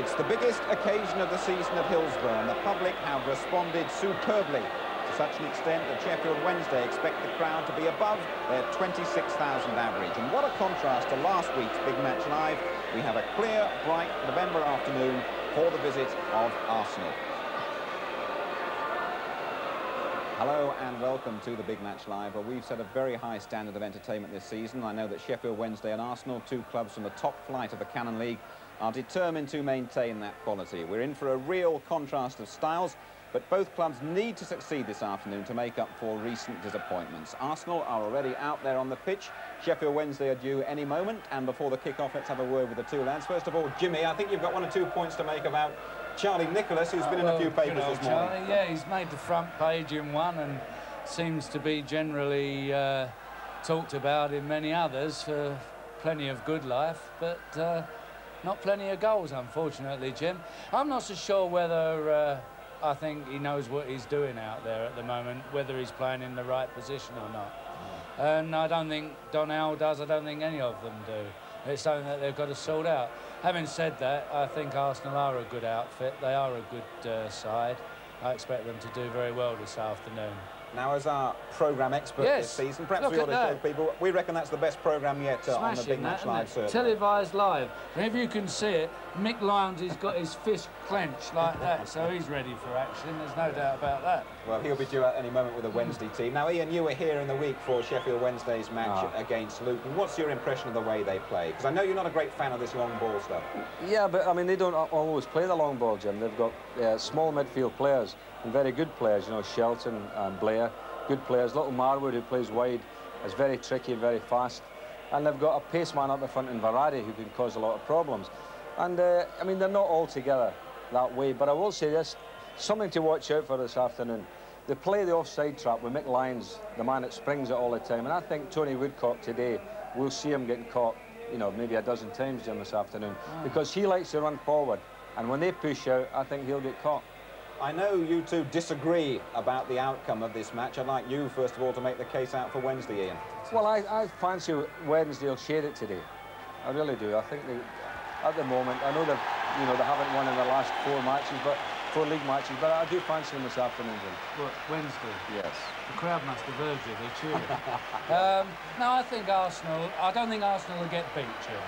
It's the biggest occasion of the season at Hillsborough, and the public have responded superbly, to such an extent that Sheffield Wednesday expect the crowd to be above their 26,000 average. And what a contrast to last week's Big Match Live. We have a clear, bright November afternoon for the visit of Arsenal. Hello and welcome to the Big Match Live, where we've set a very high standard of entertainment this season. I know that Sheffield Wednesday and Arsenal, two clubs from the top flight of the Cannon League, are determined to maintain that quality. We're in for a real contrast of styles, but both clubs need to succeed this afternoon to make up for recent disappointments. Arsenal are already out there on the pitch. Sheffield Wednesday are due any moment, and before the kick-off, let's have a word with the two lads. First of all, Jimmy, I think you've got 1 or 2 points to make about Charlie Nicholas, who's been in a few papers this morning. Charlie, yeah, he's made the front page in one and seems to be generally talked about in many others for plenty of good life, but not plenty of goals, unfortunately, Jim. I'm not so sure whether I think he knows what he's doing out there at the moment, whether he's playing in the right position or not. And I don't think Donnell does, I don't think any of them do. It's something that they've got to sort out. Having said that, I think Arsenal are a good outfit. They are a good side. I expect them to do very well this afternoon. Now, as our programme expert this season, perhaps we ought to tell people, we reckon that's the best programme yet on the Big Match Live, certainly. Televised live. And if you can see it, Mick Lyons has got his fist clenched like that, so he's ready for action, there's no doubt about that. Well, he'll be due at any moment with the Wednesday team. Now, Ian, you were here in the week for Sheffield Wednesday's match against Luton. What's your impression of the way they play? Because I know you're not a great fan of this long ball stuff. Yeah, but, I mean, they don't always play the long ball, Jim. They've got small midfield players and very good players, you know, Shelton and Blair, good players. Little Marwood, who plays wide, is very tricky, very fast. And they've got a pace man up the front in Varady who can cause a lot of problems. And, I mean, they're not all together that way, but I will say this, something to watch out for this afternoon. They play the offside trap with Mick Lyons, the man that springs it all the time, and I think Tony Woodcock today, we'll see him getting caught, you know, maybe a dozen times, Jim, this afternoon, because he likes to run forward, and when they push out, I think he'll get caught. I know you two disagree about the outcome of this match. I'd like you, first of all, to make the case out for Wednesday, Ian. Well, I fancy Wednesday will share it today. I really do. I think they, at the moment, I know they haven't won in the last 4 matches, but 4 league matches, but I do fancy them this afternoon, Jim. What, Wednesday? Yes. The crowd must have heard you, they're cheering. No, I think Arsenal, I don't think Arsenal will get beat, Jim.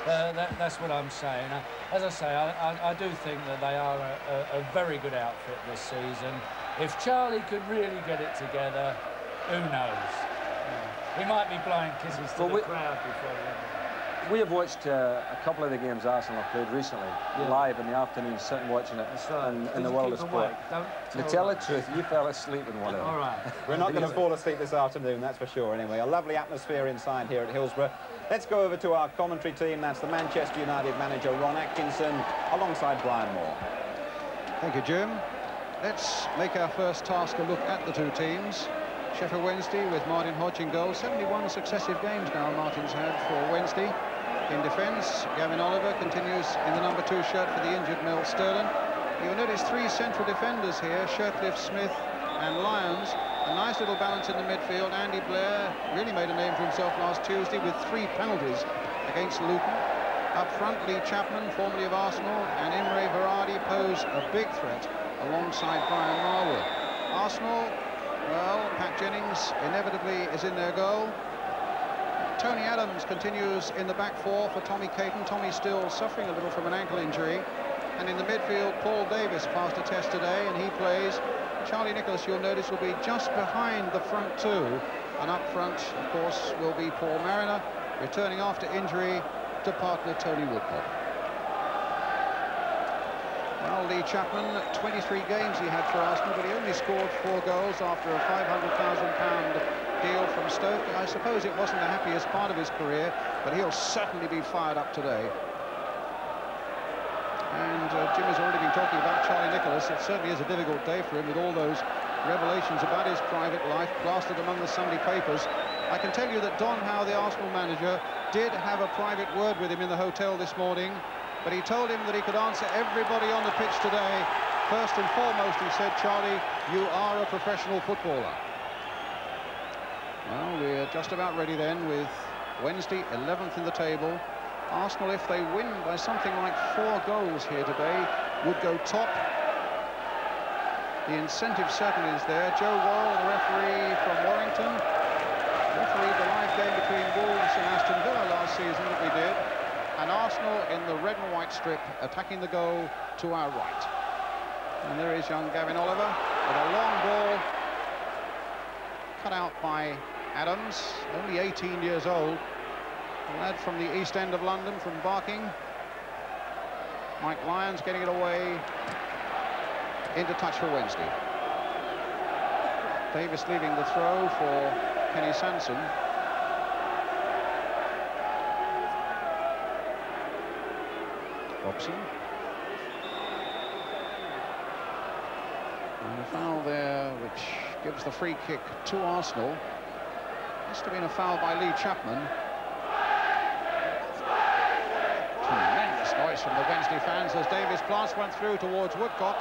That's what I'm saying. As I say, I do think that they are a very good outfit this season. If Charlie could really get it together, who knows? He might be blowing kisses to the crowd before the end. We have watched a couple of the games Arsenal have played recently, live in the afternoon, sitting watching it in the world of sport. To tell the truth, you fell asleep in one of them. All right. We're not going to fall asleep this afternoon, that's for sure, anyway. A lovely atmosphere inside here at Hillsborough. Let's go over to our commentary team. That's the Manchester United manager, Ron Atkinson, alongside Brian Moore. Thank you, Jim. Let's make our first task a look at the two teams. Sheffield Wednesday with Martin Hodge in goal. 71 successive games now Martin's had for Wednesday. In defence, Gavin Oliver continues in the number 2 shirt for the injured Mel Sterling. You'll notice 3 central defenders here, Shirtliff, Smith and Lyons. A nice little balance in the midfield. Andy Blair really made a name for himself last Tuesday with 3 penalties against Luton. Up front, Lee Chapman, formerly of Arsenal, and Imre Varady pose a big threat alongside Brian Marwood. Arsenal, well, Pat Jennings inevitably is in their goal. Tony Adams continues in the back 4 for Tommy Caton. Tommy still suffering a little from an ankle injury. And in the midfield, Paul Davis passed a test today, and he plays. Charlie Nicholas, you'll notice, will be just behind the front 2. And up front, of course, will be Paul Mariner, returning after injury to partner Tony Woodcock. Well, Lee Chapman, 23 games he had for Arsenal, but he only scored 4 goals after a £500,000 deal from Stoke. I suppose it wasn't the happiest part of his career, but he'll certainly be fired up today. And Jim has already been talking about Charlie Nicholas. It certainly is a difficult day for him with all those revelations about his private life plastered among the Sunday papers. I can tell you that Don Howe, the Arsenal manager, did have a private word with him in the hotel this morning, but he told him that he could answer everybody on the pitch today. First and foremost, he said, Charlie, you are a professional footballer. Well, we're just about ready then with Wednesday, 11th in the table, Arsenal, if they win by something like 4 goals here today, would go top. The incentive certainly is there. Joe Worrell, the referee from Warrington, refereed the live game between Wolves and Aston Villa last season that we did. And Arsenal in the red and white strip, attacking the goal to our right. And there is young Gavin Oliver with a long ball cut out by Adams, only 18 years old. A lad from the East End of London, from Barking. Mike Lyons getting it away into touch for Wednesday. Davis leading the throw for Kenny Sanson. Robson. And a foul there which gives the free kick to Arsenal. Must have been a foul by Lee Chapman. Tremendous noise from the Wednesday fans as Davis plants one through towards Woodcock.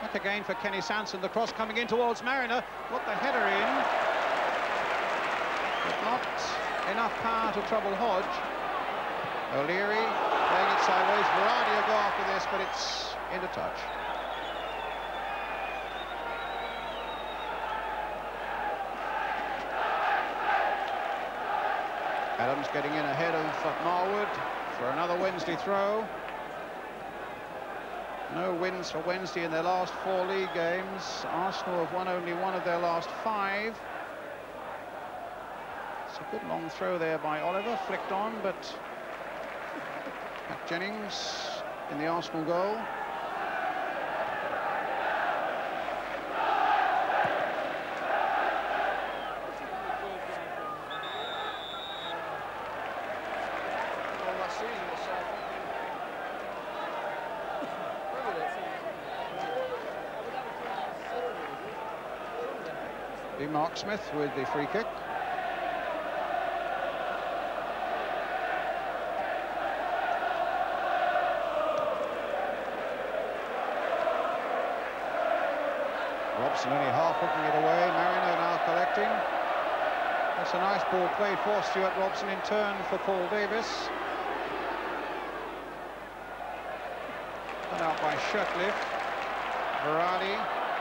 Back again for Kenny Sanson, the cross coming in towards Mariner. Got the header in, but not enough power to trouble Hodge. O'Leary playing it sideways. Varady will go after this, but it's into touch. Adams getting in ahead of Marwood for another Wednesday throw. No wins for Wednesday in their last 4 league games. Arsenal have won only 1 of their last 5. It's a good long throw there by Oliver, flicked on, but Pat Jennings in the Arsenal goal. Mark Smith with the free kick. Robson only half hooking it away. Mariner now collecting. That's a nice ball played for Stuart Robson in turn for Paul Davis. Cut out by Shirtliff. Varady,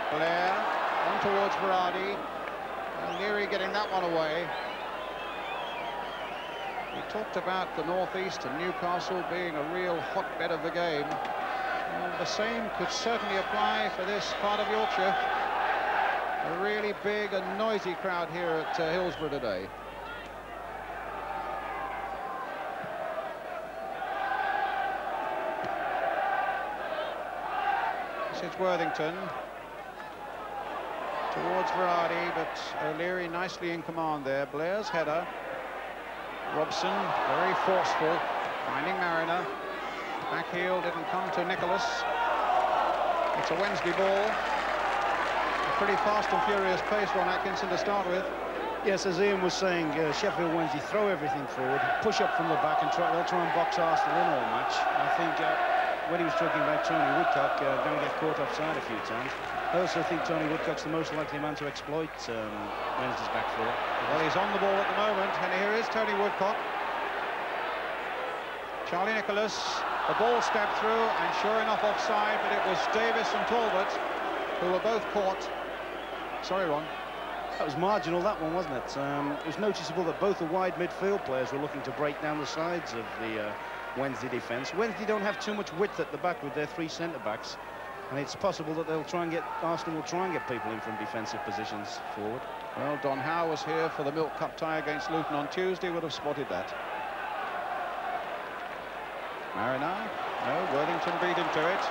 Blair, on towards Varady. O'Leary getting that one away. We talked about the northeast and Newcastle being a real hotbed of the game. And the same could certainly apply for this part of Yorkshire. A really big and noisy crowd here at Hillsborough today. This is Worthington. Towards Varady, but O'Leary nicely in command there. Blair's header. Robson, very forceful, finding Mariner. Back heel didn't come to Nicholas. It's a Wednesday ball. A pretty fast and furious pace, Ron Atkinson, to start with. Yes, as Ian was saying, Sheffield Wednesday throw everything forward, push up from the back, and they'll try and box Arsenal in all match. I think when he was talking about Tony Woodcock, going to get caught offside a few times. I also think Tony Woodcock's the most likely man to exploit Wednesday's back four. Well, he's on the ball at the moment, and here is Tony Woodcock. Charlie Nicholas, the ball stepped through, and sure enough offside, but it was Davis and Talbot who were both caught. Sorry, Ron. That was marginal, that one, wasn't it? It was noticeable that both the wide midfield players were looking to break down the sides of the Wednesday defence. Wednesday don't have too much width at the back with their 3 centre-backs. And it's possible that Arsenal will try and get people in from defensive positions forward. Well, Don Howe was here for the Milk Cup tie against Luton on Tuesday, would have spotted that. Mariner, no, Worthington beat into it.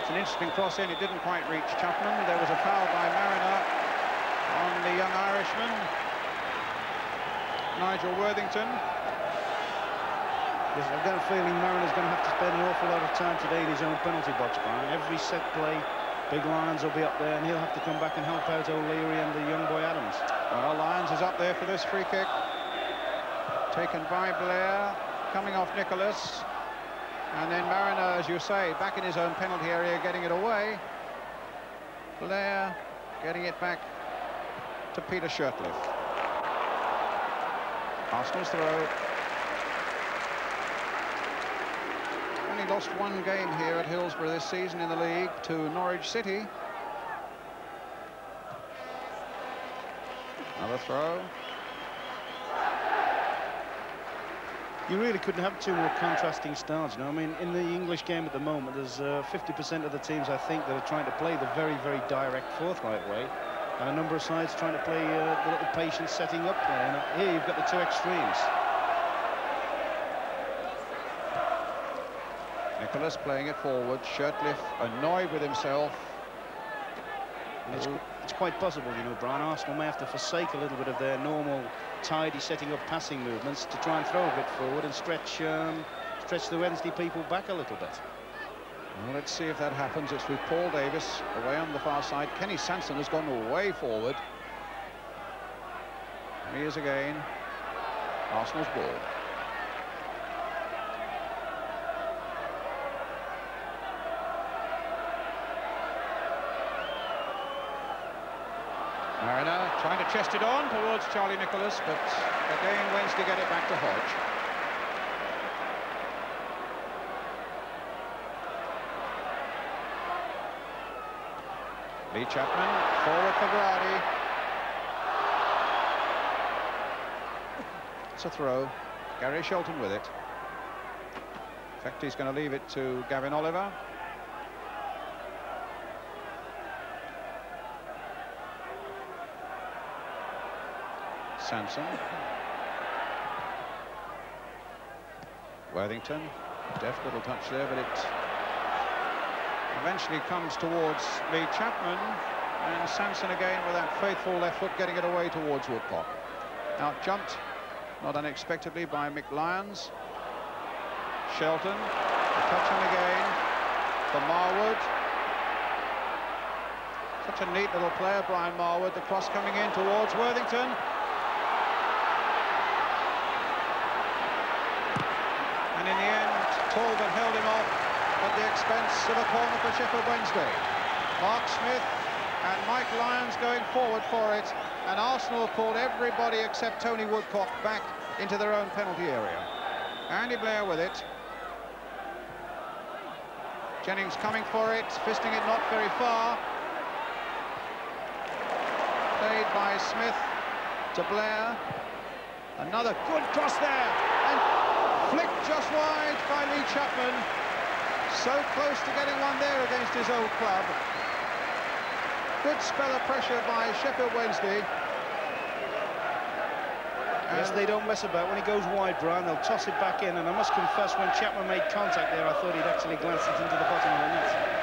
It's an interesting cross in, it didn't quite reach Chapman. There was a foul by Mariner on the young Irishman, Nigel Worthington. Yes, I've got a feeling Mariner's going to have to spend an awful lot of time today in his own penalty box, Brian. Every set play, big Lyons will be up there, and he'll have to come back and help out O'Leary and the young boy Adams. Well, Lyons is up there for this free kick. Taken by Blair, coming off Nicholas. And then Mariner, as you say, back in his own penalty area, getting it away. Blair getting it back to Peter Shirtliff. Arsenal's throw. Only lost one game here at Hillsborough this season in the league to Norwich City. Another throw. You really couldn't have two more contrasting styles, you know. I mean, in the English game at the moment, there's 50% of the teams, I think, that are trying to play the very, very direct, forthright way, and a number of sides trying to play the little patient setting up play. And here you've got the two extremes. Nicholas playing it forward. Shirtliff annoyed with himself. It's quite possible, you know, Brian, Arsenal may have to forsake a little bit of their normal tidy setting up passing movements to try and throw a bit forward and stretch the Wednesday people back a little bit. Well, let's see if that happens. It's with Paul Davis away on the far side. Kenny Sanson has gone way forward. He is again. Arsenal's ball. Mariner trying to chest it on towards Charlie Nicholas, but again Wednesday get it back to Hodge. Lee Chapman forward for Berardi. It's a throw. Gary Shelton with it. In fact, he's going to leave it to Gavin Oliver. Sanson. Worthington. Deft little touch there, but it eventually comes towards Lee Chapman, and Sanson again with that faithful left foot getting it away towards Woodcock. Out jumped, not unexpectedly, by Mick Lyons. Shelton, a touch on again for Marwood. Such a neat little player, Brian Marwood. The cross coming in towards Worthington. And in the end, Talbot held him off at the expense of a corner for Sheffield Wednesday. Mark Smith and Mike Lyons going forward for it, and Arsenal called everybody except Tony Woodcock back into their own penalty area. Andy Blair with it. Jennings coming for it, fisting it not very far. Played by Smith to Blair. Another good cross there, and flicked just wide by Lee Chapman. So close to getting one there against his old club. Good spell of pressure by Sheffield Wednesday. Yes, they don't mess about. When he goes wide, Brian, they'll toss it back in. And I must confess, when Chapman made contact there, I thought he'd actually glanced it into the bottom of the net.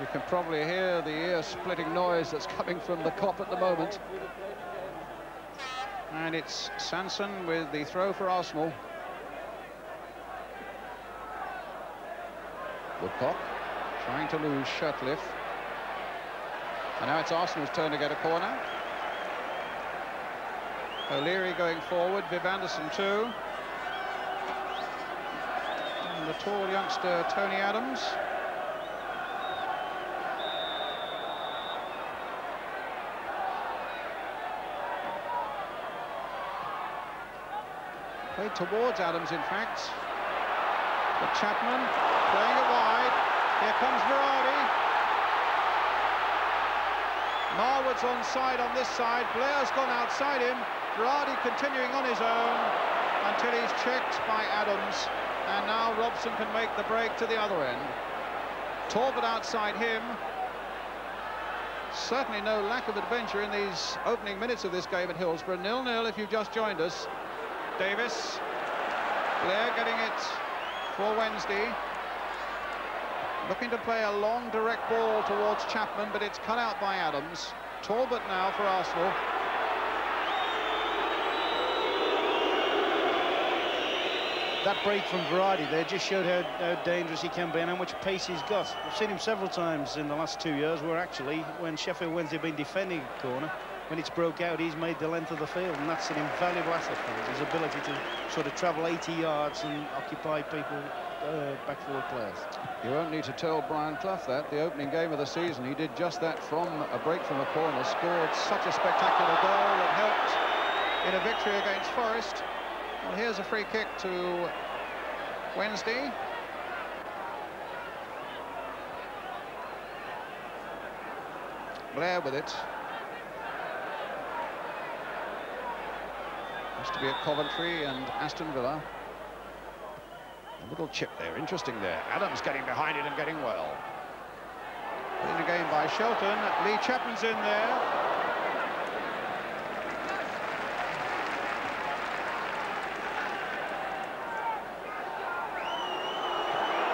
You can probably hear the ear-splitting noise that's coming from the Kop at the moment. And it's Sanson with the throw for Arsenal. Woodcock trying to lose Shirtliff. And now it's Arsenal's turn to get a corner. O'Leary going forward, Viv Anderson too. And the tall youngster Tony Adams. Played towards Adams, in fact. But Chapman playing it wide. Here comes Berardi. Marwood's onside on this side. Blair's gone outside him. Berardi continuing on his own until he's checked by Adams. And now Robson can make the break to the other end. Talbot outside him. Certainly no lack of adventure in these opening minutes of this game at Hillsborough. 0-0 if you've just joined us. Davis, Blair getting it for Wednesday. Looking to play a long direct ball towards Chapman, but it's cut out by Adams. Talbot now for Arsenal. That break from Berardi there just showed how dangerous he can be and how much pace he's got. I've seen him several times in the last 2 years where actually, when Sheffield Wednesday have been defending a corner, when it's broke out, he's made the length of the field, and that's an invaluable asset for him. His ability to sort of travel 80 yards and occupy people back forward players. You won't need to tell Brian Clough that. The opening game of the season, he did just that from a break from a corner, scored such a spectacular goal that helped in a victory against Forest. Well, here's a free kick to Wednesday. Blair with it. Has to be at Coventry and Aston Villa. A little chip there, interesting there. Adams getting behind it and getting well. In the game by Shelton. Lee Chapman's in there.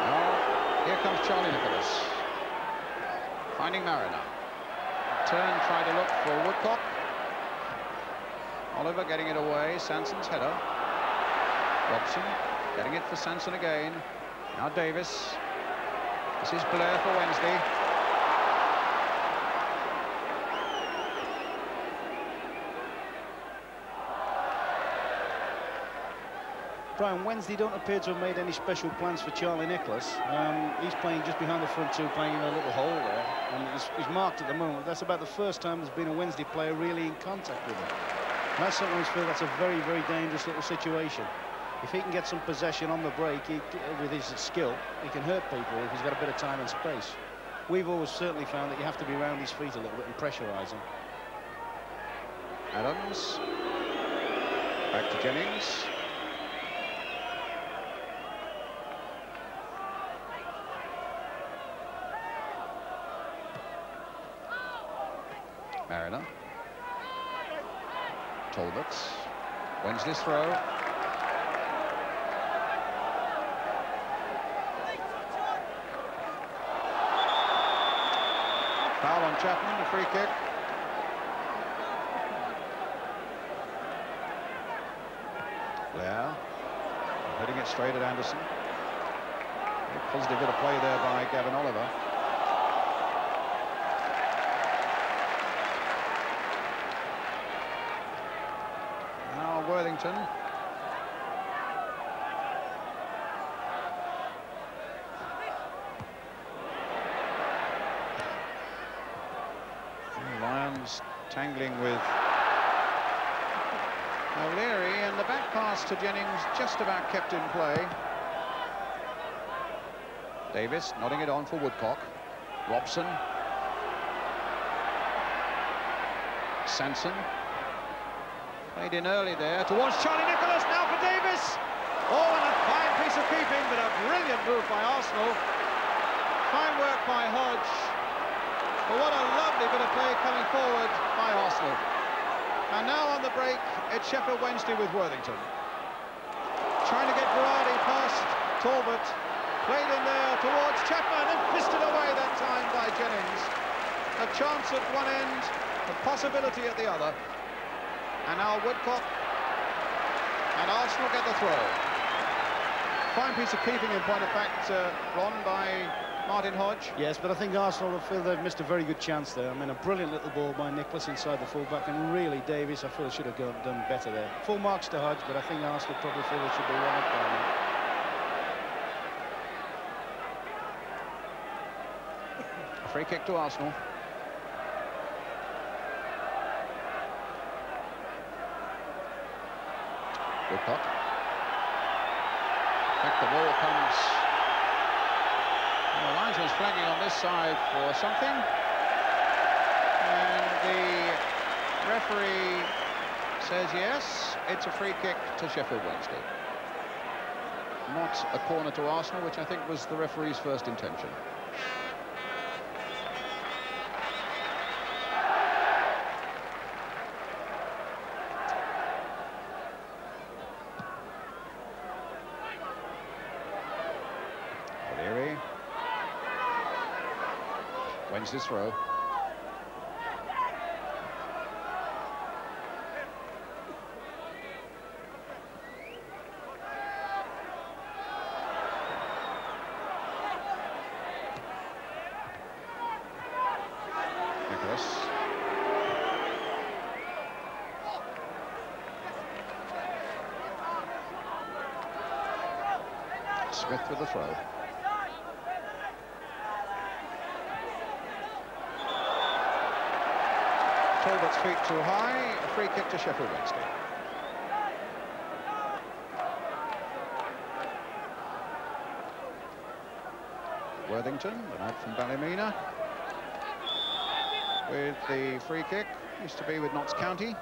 Now, here comes Charlie Nicholas. Finding Mariner. Turn, try to look for Woodcock. Oliver getting it away. Sanson's header. Robson getting it for Sanson again. Now Davis. This is Blair for Wednesday. Brian, Wednesday don't appear to have made any special plans for Charlie Nicholas. He's playing just behind the front two, playing in a little hole there, and he's marked at the moment. That's about the first time there's been a Wednesday player really in contact with him. And I sometimes feel that's a very, very dangerous little situation. If he can get some possession on the break, with his skill, he can hurt people if he's got a bit of time and space. We've always certainly found that you have to be around his feet a little bit and pressurise him. Adams. Back to Jennings. Mariner. Talbot. Wednesday's throw. Foul on Chapman, a free kick. Blair. Hitting it straight at Anderson. A positive bit of play there by Gavin Oliver. Worthington. Lyons tangling with O'Leary, and the back pass to Jennings just about kept in play. Davis nodding it on for Woodcock. Robson. Sanson. Played in early there towards Charlie Nicholas, now for Davis. Oh, and a fine piece of keeping, but a brilliant move by Arsenal. Fine work by Hodge. But what a lovely bit of play coming forward by Arsenal. And now on the break, it's Sheffield Wednesday with Worthington. Trying to get Berardi past Talbot. Played in there towards Chapman and fisted away that time by Jennings. A chance at one end, a possibility at the other. And now Woodcock, and Arsenal get the throw. Fine piece of keeping in point of fact, Ron, by Martin Hodge. Yes, but I think Arsenal feel they've missed a very good chance there. I mean, a brilliant little ball by Nicholas inside the fullback, and really Davies, I feel, should have done better there. Full marks to Hodge, but I think Arsenal probably feel they should be one up by now. A free kick to Arsenal. Woodcock. Back the ball comes. The linesman's flagging on this side for something. And the referee says yes, it's a free kick to Sheffield Wednesday. Not a corner to Arsenal, which I think was the referee's first intention. Wednesday's throw. Nicholas. Smith with the throw. Talbot's feet too high. A free kick to Sheffield Wednesday. Worthington, the lad from Ballymena, with the free kick. Used to be with Notts County.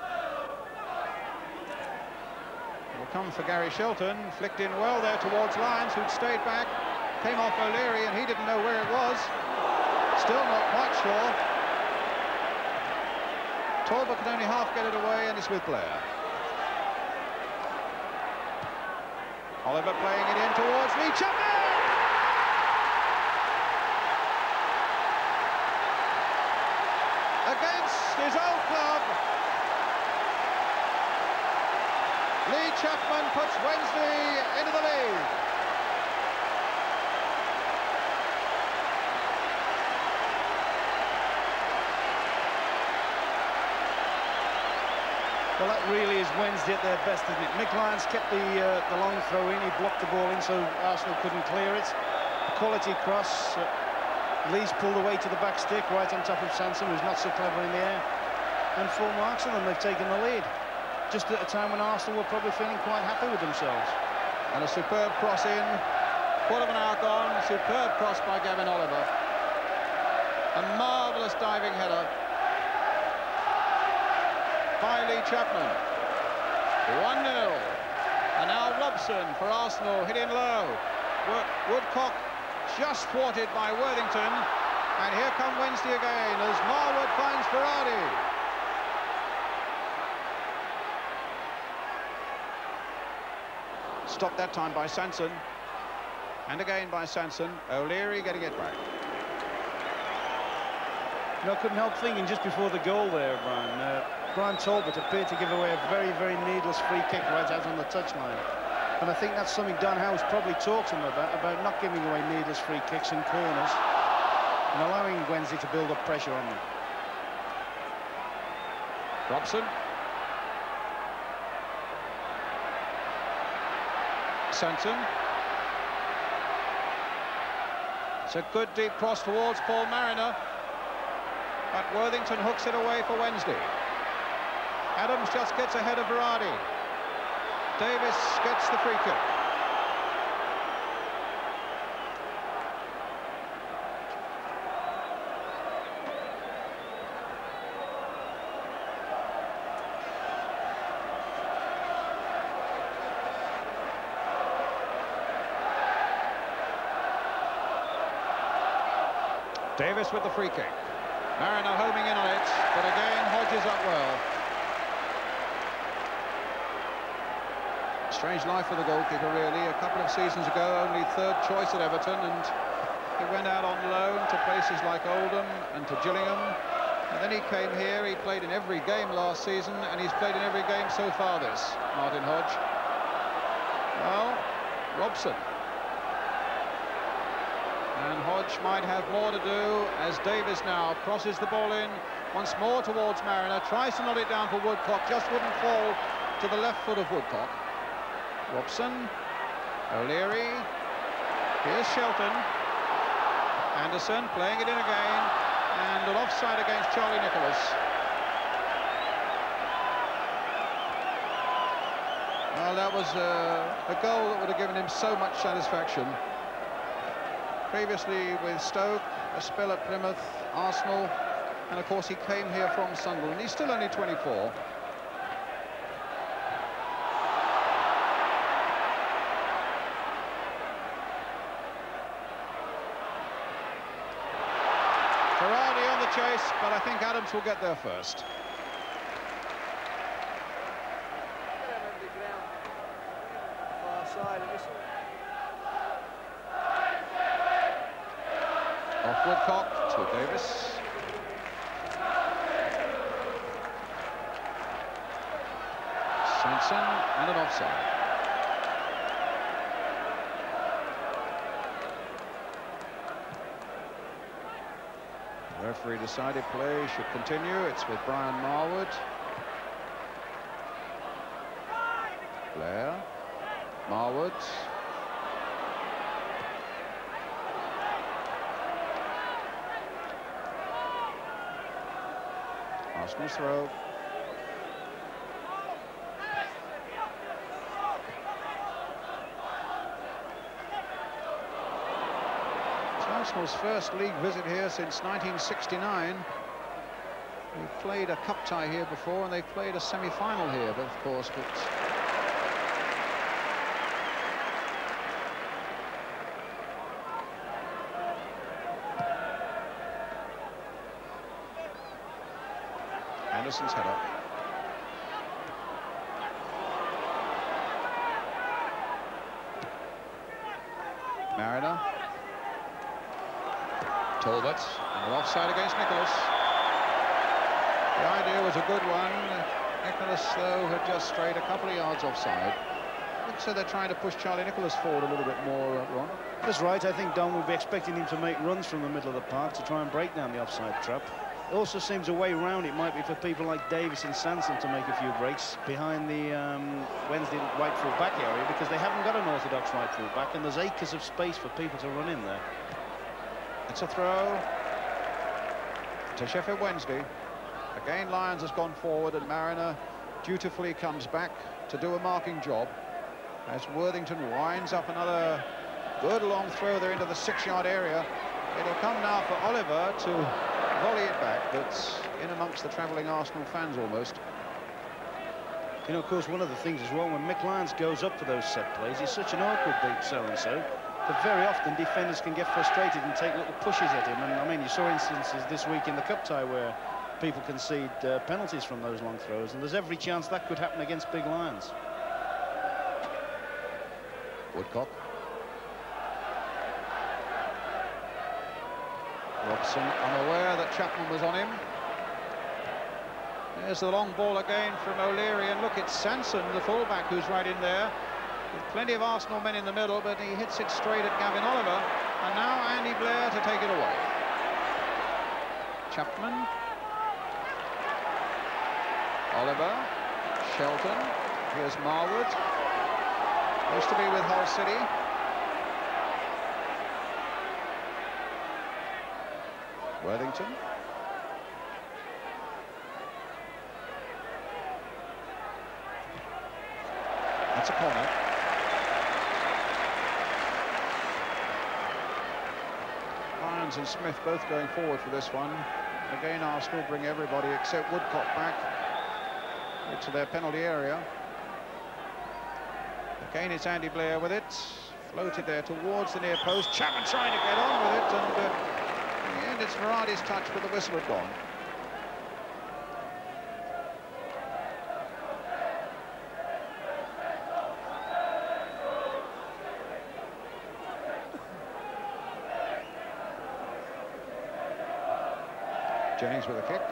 Will come for Gary Shelton, flicked in well there towards Lyons, who'd stayed back. Came off O'Leary and he didn't know where it was. Still not quite sure. Talbot can only half get it away, and it's with Blair. Oliver playing it in towards Lee Chapman. Against his old club, Lee Chapman puts Wednesday into the lead. Well, that really is Wednesday at their best, isn't it? Mick Lyons kept the long throw in. He blocked the ball in, so Arsenal couldn't clear it. A quality cross. Lee's pulled away to the back stick, right on top of Sanson, who's not so clever in the air. And 4 marks on them, they've taken the lead. Just at a time when Arsenal were probably feeling quite happy with themselves. And a superb cross in. Quarter of an hour gone. Superb cross by Gavin Oliver. A marvellous diving header by Lee Chapman. 1-0. And now Robson for Arsenal, hit in low. Woodcock just thwarted by Worthington. And here come Wednesday again as Marwood finds Ferrari. Stopped that time by Sanson. And again by Sanson. O'Leary getting it back. No, I couldn't help thinking just before the goal there, Brian Talbot appeared to give away a very, very needless free kick right out on the touchline. And I think that's something Don Howe's probably talked to him about not giving away needless free kicks in corners and allowing Wednesday to build up pressure on them. Robson. Sanson. It's a good deep cross towards Paul Mariner. But Worthington hooks it away for Wednesday. Adams just gets ahead of Berardi. Davis gets the free kick. Davis with the free kick. Mariner homing in on it, but again Hodges up well. Strange life for the goalkeeper, really. A couple of seasons ago, only 3rd choice at Everton, and he went out on loan to places like Oldham and to Gillingham. And then he came here. He played in every game last season, and he's played in every game so far this, Martin Hodge. Well, Robson. And Hodge might have more to do as Davis now crosses the ball in once more towards Mariner, tries to knot it down for Woodcock, just wouldn't fall to the left foot of Woodcock. Robson, O'Leary, here's Shelton, Anderson playing it in again, and an offside against Charlie Nicholas. Well, that was a goal that would have given him so much satisfaction. Previously with Stoke, a spell at Plymouth, Arsenal, and of course he came here from Sunderland. He's still only 24. Ferrari on the chase, but I think Adams will get there first. Off Woodcock to Davis. Sanson and an offside. The referee decided play should continue. It's with Brian Marwood. Blair. Marwood. Arsenal's throw. It's Arsenal's first league visit here since 1969. We've played a cup tie here before, and they've played a semi-final here, but of course, Anderson's header. Mariner. Talbot. And an offside against Nicholas. The idea was a good one. Nicholas, though, had just strayed a couple of yards offside. So they're trying to push Charlie Nicholas forward a little bit more, Ron. That's right. I think Don will be expecting him to make runs from the middle of the park to try and break down the offside trap. It also seems a way round it might be for people like Davis and Sanson to make a few breaks behind the Wednesday right full back area, because they haven't got an orthodox right full back, and there's acres of space for people to run in there. It's a throw to Sheffield Wednesday. Again, Lyons has gone forward, and Mariner dutifully comes back to do a marking job as Worthington winds up another good long throw there into the 6-yard area. It'll come now for Oliver to volley it back, but in amongst the travelling Arsenal fans almost. You know, of course, one of the things as well, when Mick Lyons goes up for those set plays, he's such an awkward big so-and-so that very often defenders can get frustrated and take little pushes at him. And I mean, you saw instances this week in the cup tie where people concede penalties from those long throws, and there's every chance that could happen against big Lions. Woodcock. Robson unaware that Chapman was on him. There's the long ball again from O'Leary, and look, it's Sanson, the fullback, who's right in there. With plenty of Arsenal men in the middle, but he hits it straight at Gavin Oliver. And now Andy Blair to take it away. Chapman. Oliver. Shelton. Here's Marwood. Used to be with Hull City. Worthington. That's a corner. Lyons and Smith both going forward for this one. Again, Arsenal bring everybody except Woodcock back into their penalty area. Again, it's Andy Blair with it. Floated there towards the near post. Chapman trying to get on with it, and in the end it's Varadi's touch, but the whistle had gone. Jennings with a kick.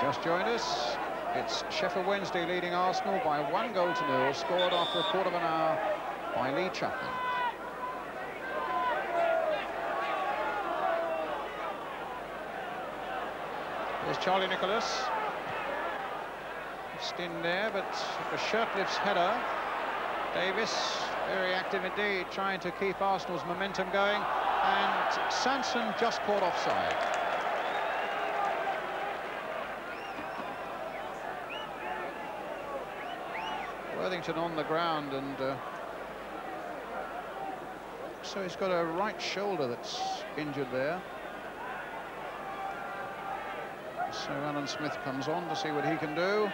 Just joined us. It's Sheffield Wednesday leading Arsenal by 1-0, scored after a quarter of an hour by Lee Chapman. There's Charlie Nicholas. Just in there, but a Shirtliff's header. Davis, very active indeed, trying to keep Arsenal's momentum going. And Sanson just caught offside. Worthington on the ground, and so he's got a right shoulder that's injured there. So Alan Smith comes on to see what he can do.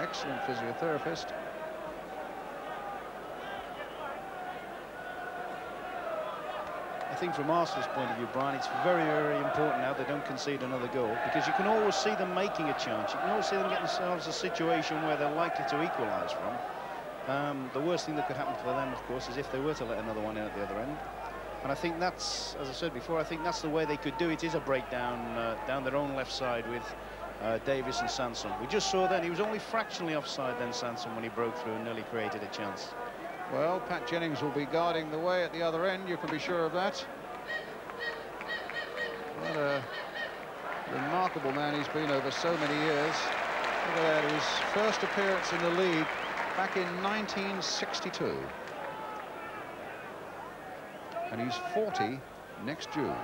Excellent physiotherapist. I think from Arsenal's point of view, Brian, it's very, very important now they don't concede another goal, because you can always see them making a chance. You can always see them getting themselves a situation where they're likely to equalise from. The worst thing that could happen for them, of course, is if they were to let another one in at the other end. And I think that's, as I said before, I think that's the way they could do it, is a breakdown down their own left side with Davis and Sanson. We just saw then he was only fractionally offside then, Sanson, when he broke through and nearly created a chance. Well, Pat Jennings will be guarding the way at the other end, you can be sure of that. What a remarkable man he's been over so many years. Look at that, his first appearance in the league back in 1962. And he's 40 next June.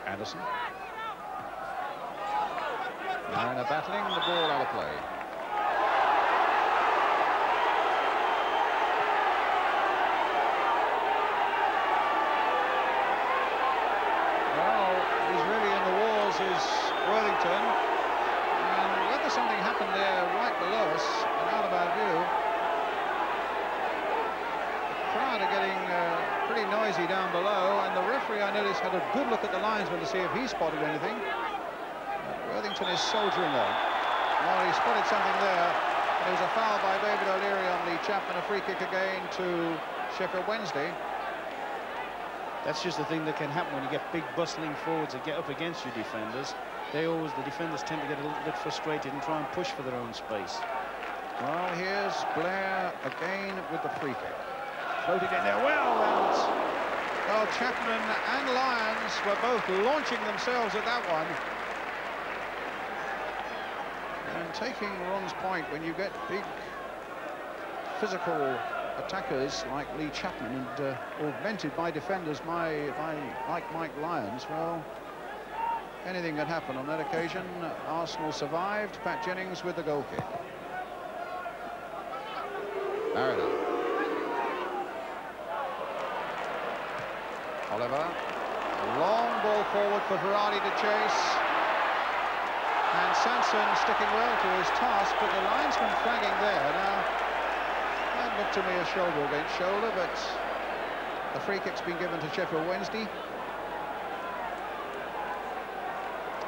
Anderson. Mariner battling, the ball out of play. Well, he's really in the walls, is Worthington. And whether something happened there right below us and out of our view, the crowd are getting pretty noisy down below, and the referee, I noticed, had a good look at the linesman to see if he spotted anything. Worthington is soldiering on. Well, he spotted something there. There was a foul by David O'Leary on Lee Chapman, a free kick again to Sheffield Wednesday. That's just the thing that can happen when you get big bustling forwards that get up against your defenders. The defenders tend to get a little bit frustrated and try and push for their own space. Well, here's Blair again with the free kick. Floated in there well, and well, Chapman and Lyons were both launching themselves at that one. And taking Ron's point, when you get big physical attackers like Lee Chapman and augmented by defenders like Mike Lyons, well, anything can happen on that occasion. Arsenal survived. Pat Jennings with the goal kick. Mariner. Oliver. A long ball forward for Verratti to chase. And Sanson sticking well to his task, but the linesman flagging there. Now, that looked to me a shoulder against shoulder, but the free kick's been given to Sheffield Wednesday.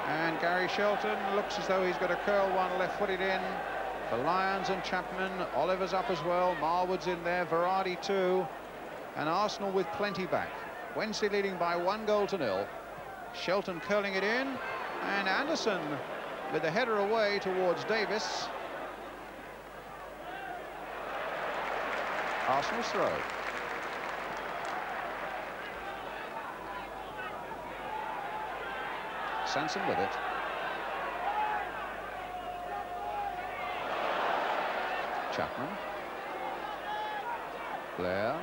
And Gary Shelton looks as though he's got to curl one left-footed in for Lyons and Chapman. Oliver's up as well. Marwood's in there. Verratti too. And Arsenal with plenty back. Wednesday leading by 1-0. Shelton curling it in. And Anderson with the header away towards Davis. Arsenal's throw. Sanson with it. Chapman. Blair.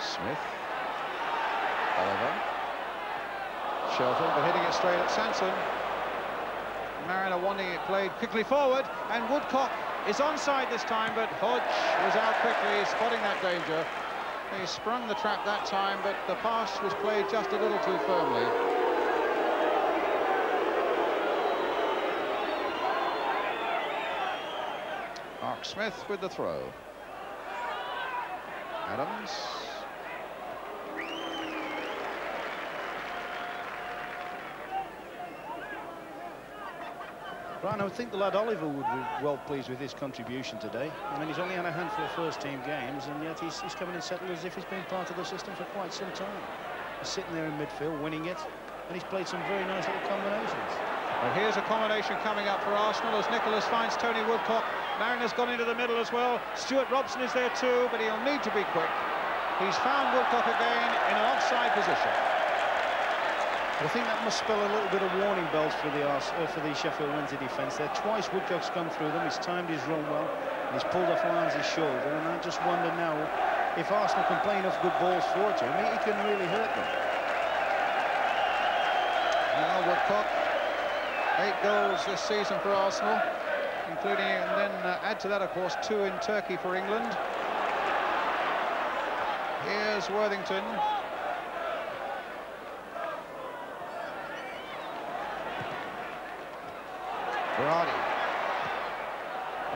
Smith. Oliver. Shelton, but hitting it straight at Sanson. Mariner wanting it played quickly forward, and Woodcock is onside this time, but Hodge was out quickly, spotting that danger. He sprung the trap that time, but the pass was played just a little too firmly. Mark Smith with the throw. Adams. Brian, I would think the lad Oliver would be well pleased with his contribution today. I mean, he's only had a handful of first-team games, and yet he's coming in settled as if he's been part of the system for quite some time. He's sitting there in midfield, winning it, and he's played some very nice little combinations. Well, here's a combination coming up for Arsenal as Nicholas finds Tony Woodcock. Mariner's gone into the middle as well. Stuart Robson is there too, but he'll need to be quick. He's found Woodcock again in an offside position. I think that must spell a little bit of warning bells for the Sheffield Wednesday defence there. Twice Woodcock's come through them, he's timed his run well, and he's pulled off Lyons' shoulder, and I just wonder now if Arsenal can play enough good balls forward to him, he can really hurt them. Now Woodcock, 8 goals this season for Arsenal, including, and then add to that, of course, 2 in Turkey for England. Here's Worthington. Verratti.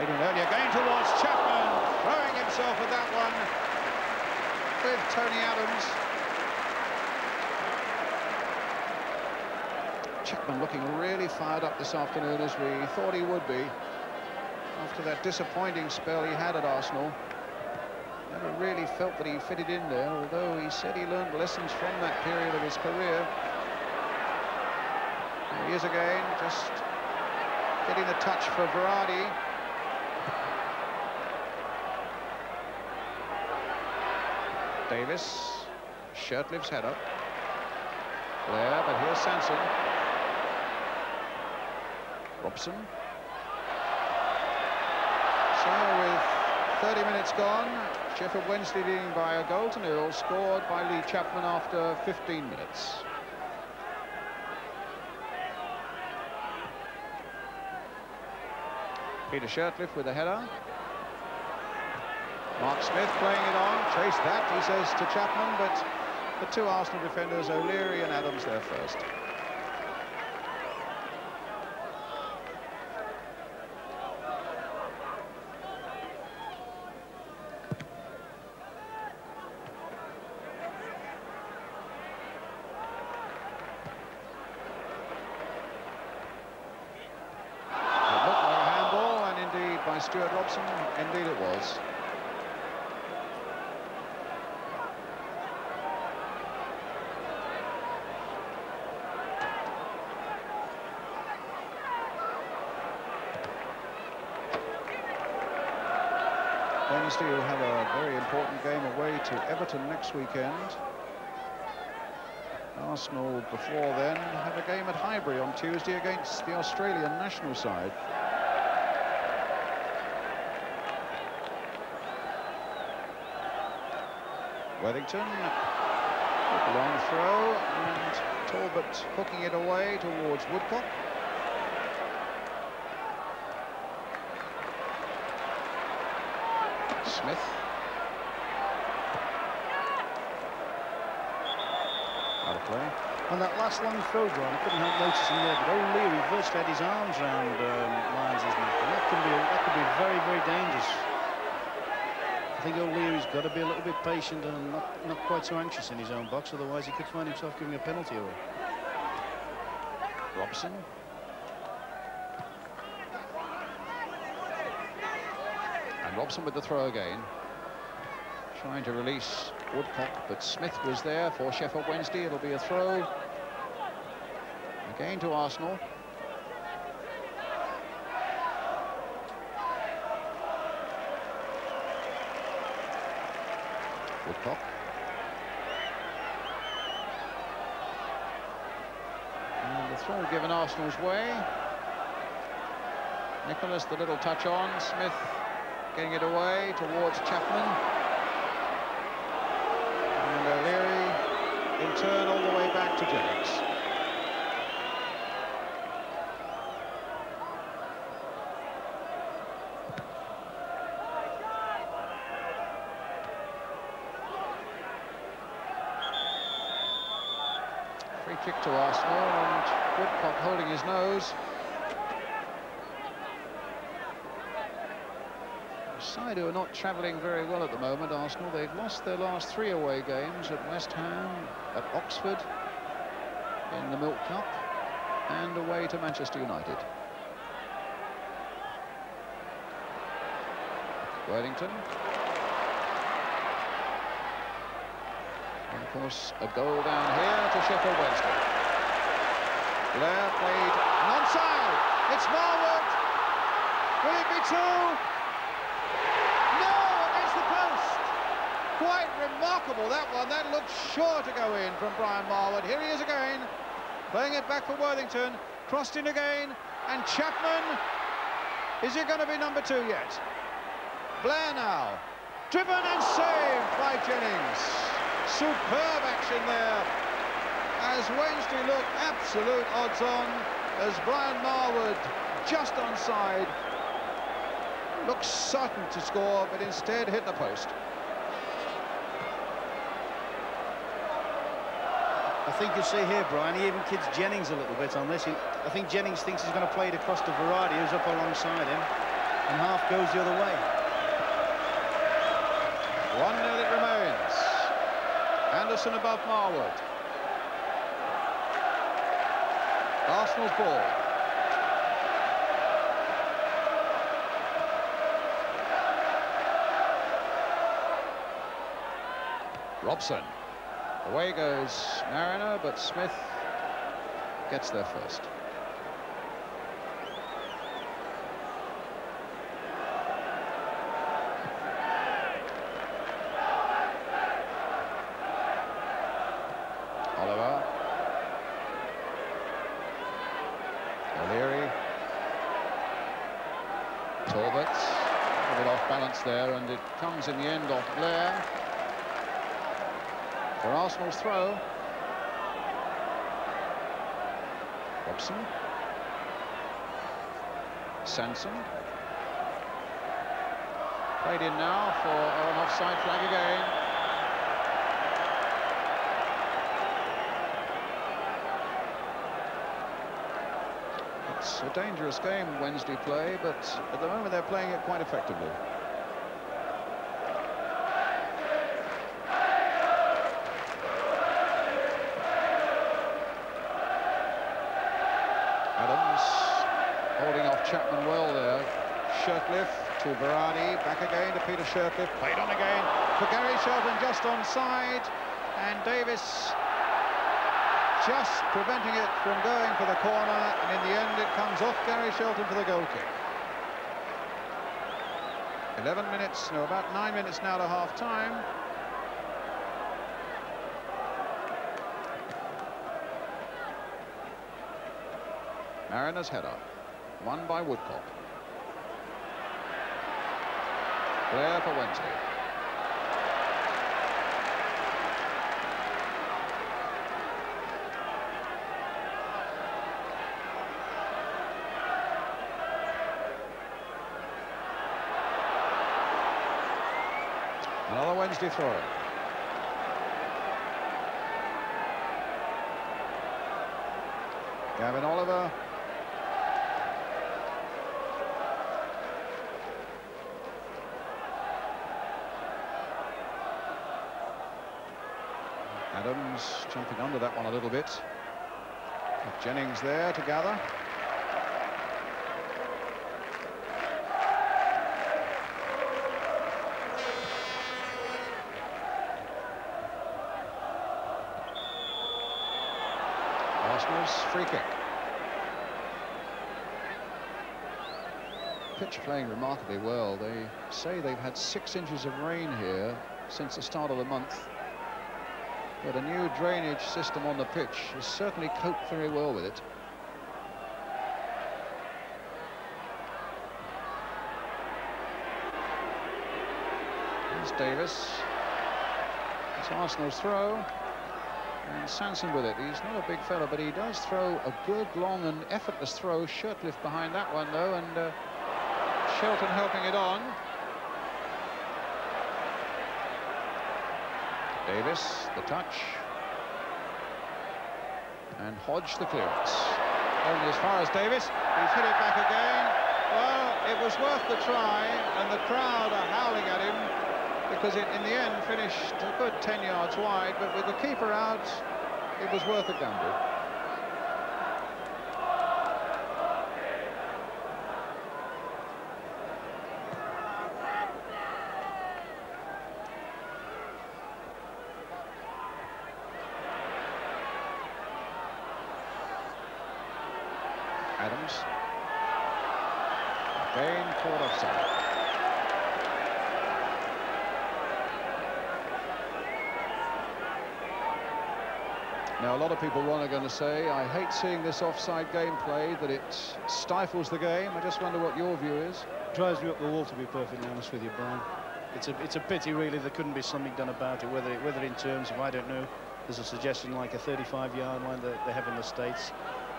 Made an earlier game towards Chapman, throwing himself at that one with Tony Adams. Chapman looking really fired up this afternoon, as we thought he would be after that disappointing spell he had at Arsenal. Never really felt that he fitted in there, although he said he learned lessons from that period of his career. Here he is again, just getting the touch for Berardi. Davis, Shirtliff's header. Blair, but here's Sanson. Robson. So with 30 minutes gone, Sheffield Wednesday leading by a goal to 0, scored by Lee Chapman after 15 minutes. Peter Shirtliff with a header. Mark Smith playing it on, chase that, he says to Chapman, but the two Arsenal defenders, O'Leary and Adams, there first. It looked like a handball, and indeed by Stuart Robson, indeed it was. Wednesday will have a very important game away to Everton next weekend. Arsenal, before then, have a game at Highbury on Tuesday against the Australian national side. Worthington, with a long throw, and Talbot hooking it away towards Woodcock. Smith. Out of play. On that last long throw, Brian, I couldn't help noticing there, but O'Leary virtually had his arms around Lyons' neck, and that could be very, very dangerous. I think O'Leary's got to be a little bit patient and not quite so anxious in his own box, otherwise he could find himself giving a penalty away. Robson. And Robson with the throw again. Trying to release Woodcock, but Smith was there for Sheffield Wednesday. It'll be a throw. Again to Arsenal. Woodcock. And the throw given Arsenal's way. Nicholas, the little touch on. Smith getting it away towards Chapman. And O'Leary in turn all the way back to Jennings. Free kick to Arsenal, and Woodcock holding his nose. Side who are not travelling very well at the moment, Arsenal. They've lost their last 3 away games at West Ham, at Oxford, in the Milk Cup, and away to Manchester United. Worthington. And of course, a goal down here to Sheffield Wednesday. Blair played onside. It's Marwood. Will it be 2? Quite remarkable, that one. That looked sure to go in from Brian Marwood. Here he is again, playing it back for Worthington. Crossed in again, and Chapman. Is it going to be number 2 yet? Blair now. Driven and saved by Jennings. Superb action there. As Wednesday look absolute odds on, as Brian Marwood just onside. Looks certain to score, but instead hit the post. I think you'll see here, Brian, he even kids Jennings a little bit on this. I think Jennings thinks he's going to play it across to Berardi, who's up alongside him, and half goes the other way. 1-0 it remains. Anderson above Marwood. Arsenal's ball. Robson. Away goes Mariner, but Smith gets there first. O'Leary. Talbot. A bit off balance there, and it comes in the end off Blair. For Arsenal's throw. Robson. Sanson. Played in now for an offside flag again. It's a dangerous game, Wednesday play, but at the moment they're playing it quite effectively. Adams holding off Chapman well there. Shirtliff to Berardi, back again to Peter Shirtliff, played on again for Gary Shelton, just onside, and Davis just preventing it from going for the corner, and in the end it comes off Gary Shelton for the goal kick. 11 minutes, no, about 9 minutes now to half-time. Mariners header, won by Woodcock. Blair for Wednesday. Another Wednesday throw. Gavin Oliver. Adams jumping under that one a little bit. With Jennings there to gather. Arsenal's free kick. Pitch playing remarkably well. They say they've had 6 inches of rain here since the start of the month. But a new drainage system on the pitch has certainly coped very well with it. Here's Davis. It's Arsenal's throw. And Sanson with it. He's not a big fella, but he does throw a good, long and effortless throw. Shirtliff behind that one, though, and Shelton helping it on. Davis, the touch. And Hodge, the clearance. Only as far as Davis. He's hit it back again. Well, it was worth the try, and the crowd are howling at him because it, in the end, finished a good 10 yards wide, but with the keeper out, it was worth a gamble. Adams. Again caught offside. Now, a lot of people, Ron, are going to say, I hate seeing this offside game played, that it stifles the game. I just wonder what your view is. Drives me up the wall, to be perfectly honest with you, Brian. It's a pity, really, there couldn't be something done about it, whether in terms of, I don't know, there's a suggestion like a 35-yard line that they have in the States.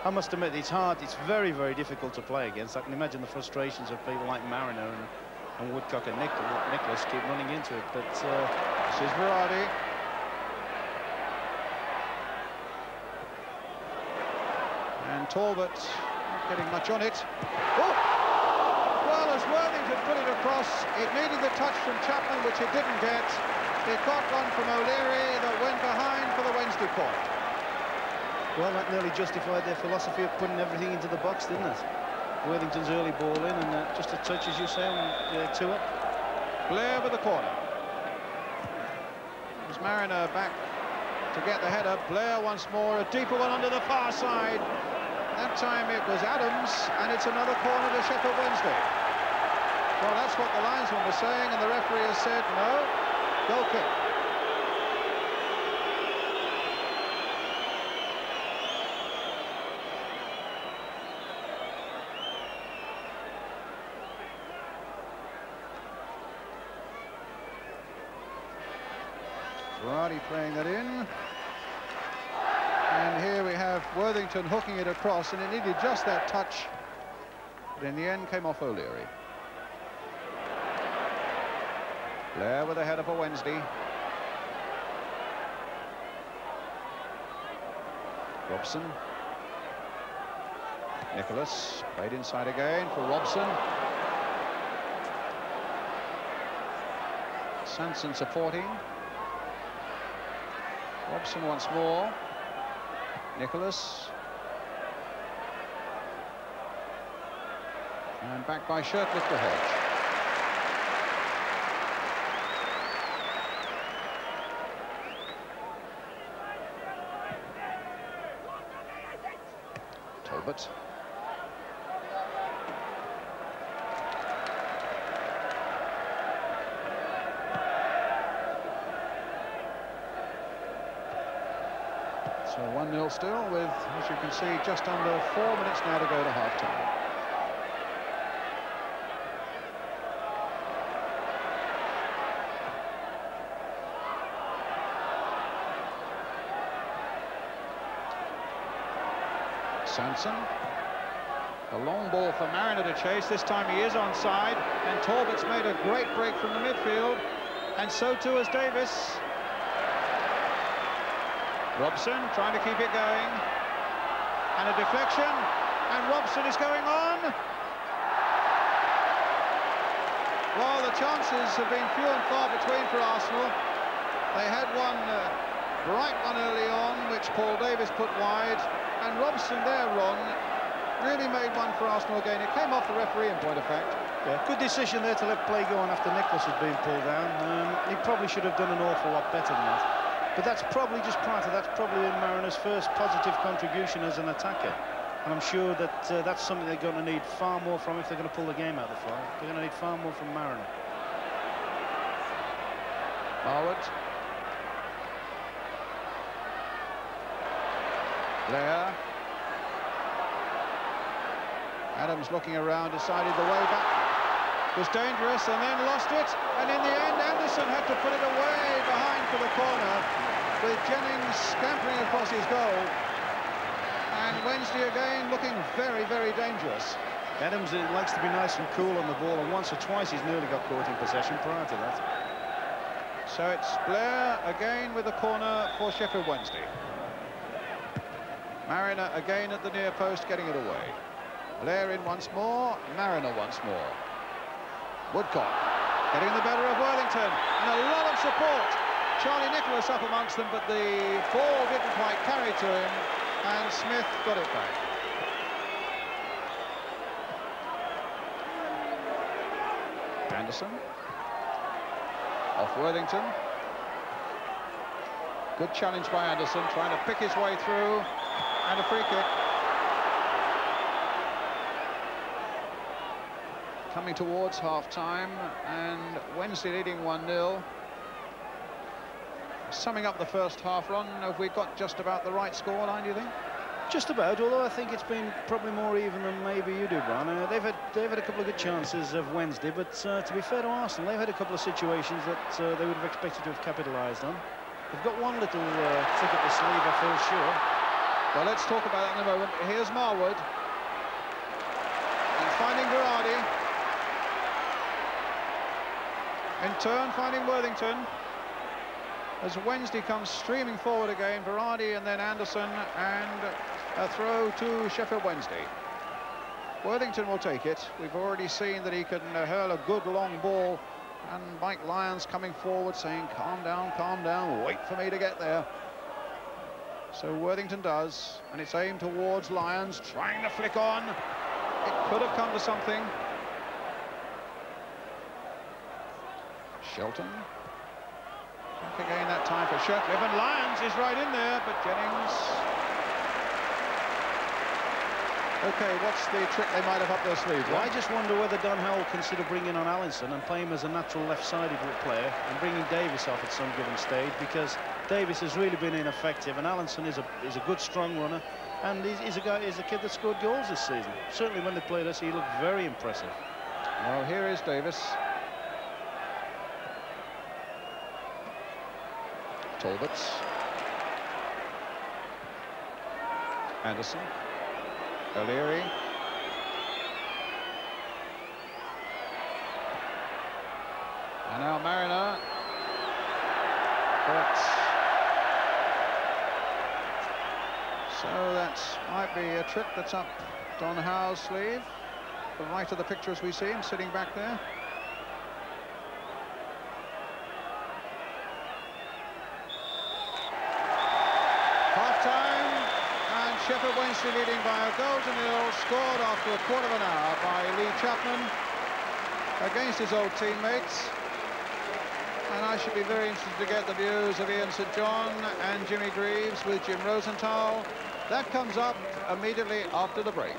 I must admit, it's hard, it's very, very difficult to play against. I can imagine the frustrations of people like Mariner and Woodcock and Nicholas keep running into it, but this is Berardi. And Talbot not getting much on it. Oh! Well, as Worthington put it across, it needed the touch from Chapman, which it didn't get. It got one from O'Leary that went behind for the Wednesday point. Well, that nearly justified their philosophy of putting everything into the box, didn't it? Worthington's early ball in, and just a touch, as you say, and 2 up. Blair with the corner. There's Mariner back to get the header. Blair once more, a deeper one under the far side. That time it was Adams, and it's another corner to Sheffield Wednesday. Well, that's what the linesman was saying, and the referee has said, no, goal kick. Berardi playing that in. And here we have Worthington hooking it across, and it needed just that touch. But in the end came off O'Leary. Blair with a header for Wednesday. Robson. Nicholas played inside again for Robson. Sanson supporting. Robson once more. Nicholas. And back by Shirtliff to Hodge. Talbot. So 1-0 still with, as you can see, just under 4 minutes now to go to half-time. Sanson. A long ball for Mariner to chase. This time he is onside, and Talbot's made a great break from the midfield, and so too has Davis. Robson trying to keep it going, and a deflection, and Robson is going on. Well, the chances have been few and far between for Arsenal. They had one bright one early on, which Paul Davis put wide, and Robson there, Ron, really made one for Arsenal again. It came off the referee in point of fact. Yeah, good decision there to let play go on after Nicholas had been pulled down. He probably should have done an awful lot better than that. But that's probably, just prior to that's probably in Mariner's first positive contribution as an attacker. And I'm sure that that's something they're going to need far more from if they're going to pull the game out of the fly. They're going to need far more from Mariner. Marwood. Blair. Adams looking around, decided the way back was dangerous and then lost it, and in the end Anderson had to put it away behind for the corner, with Jennings scampering across his goal, and Wednesday again looking very, very dangerous. Adams likes to be nice and cool on the ball, and once or twice he's nearly got caught in possession prior to that. So it's Blair again with the corner for Sheffield Wednesday. Mariner again at the near post, getting it away. Blair in once more, Mariner once more. Woodcock getting the better of Worthington, and a lot of support. Charlie Nicholas up amongst them, but the ball didn't quite carry to him, and Smith got it back. Anderson. Off Worthington. Good challenge by Anderson, trying to pick his way through, and a free kick. Coming towards half-time, and Wednesday leading 1-0. Summing up the first half, Ron, have we got just about the right scoreline, do you think? Just about, although I think it's been probably more even than maybe you do, Brian. They've had a couple of good chances of Wednesday, but to be fair to Arsenal, they've had a couple of situations that they would have expected to have capitalised on. They've got one little trick up the sleeve, I feel sure. Well, let's talk about that in a moment. Here's Marwood. And finding Berardi. In turn, finding Worthington. As Wednesday comes streaming forward again, Berardi and then Anderson, and a throw to Sheffield Wednesday. Worthington will take it. We've already seen that he can hurl a good long ball, and Mike Lyons coming forward saying, calm down, wait for me to get there. So Worthington does, and it's aimed towards Lyons, trying to flick on. It could have come to something. Shelton. Back again that time for Shirtliff, and Lyons is right in there, but Jennings. OK, what's the trick they might have up their sleeve? Well, I just wonder whether Don Howell consider bringing on Allinson and playing him as a natural left-sided player and bringing Davis off at some given stage, because Davis has really been ineffective, and Allinson is a good, strong runner, and he's a kid that scored goals this season. Certainly when they played us, he looked very impressive. Well, here is Davis. Talbots. Anderson. O'Leary. And now Mariner. But so that might be a trick that's up Don Howe's sleeve. The right of the picture as we see him sitting back there. Half-time, and Sheffield Wednesday leading by a goal to nil, scored after a quarter of an hour by Lee Chapman against his old teammates. And I should be very interested to get the views of Ian St John and Jimmy Greaves with Jim Rosenthal. That comes up immediately after the break.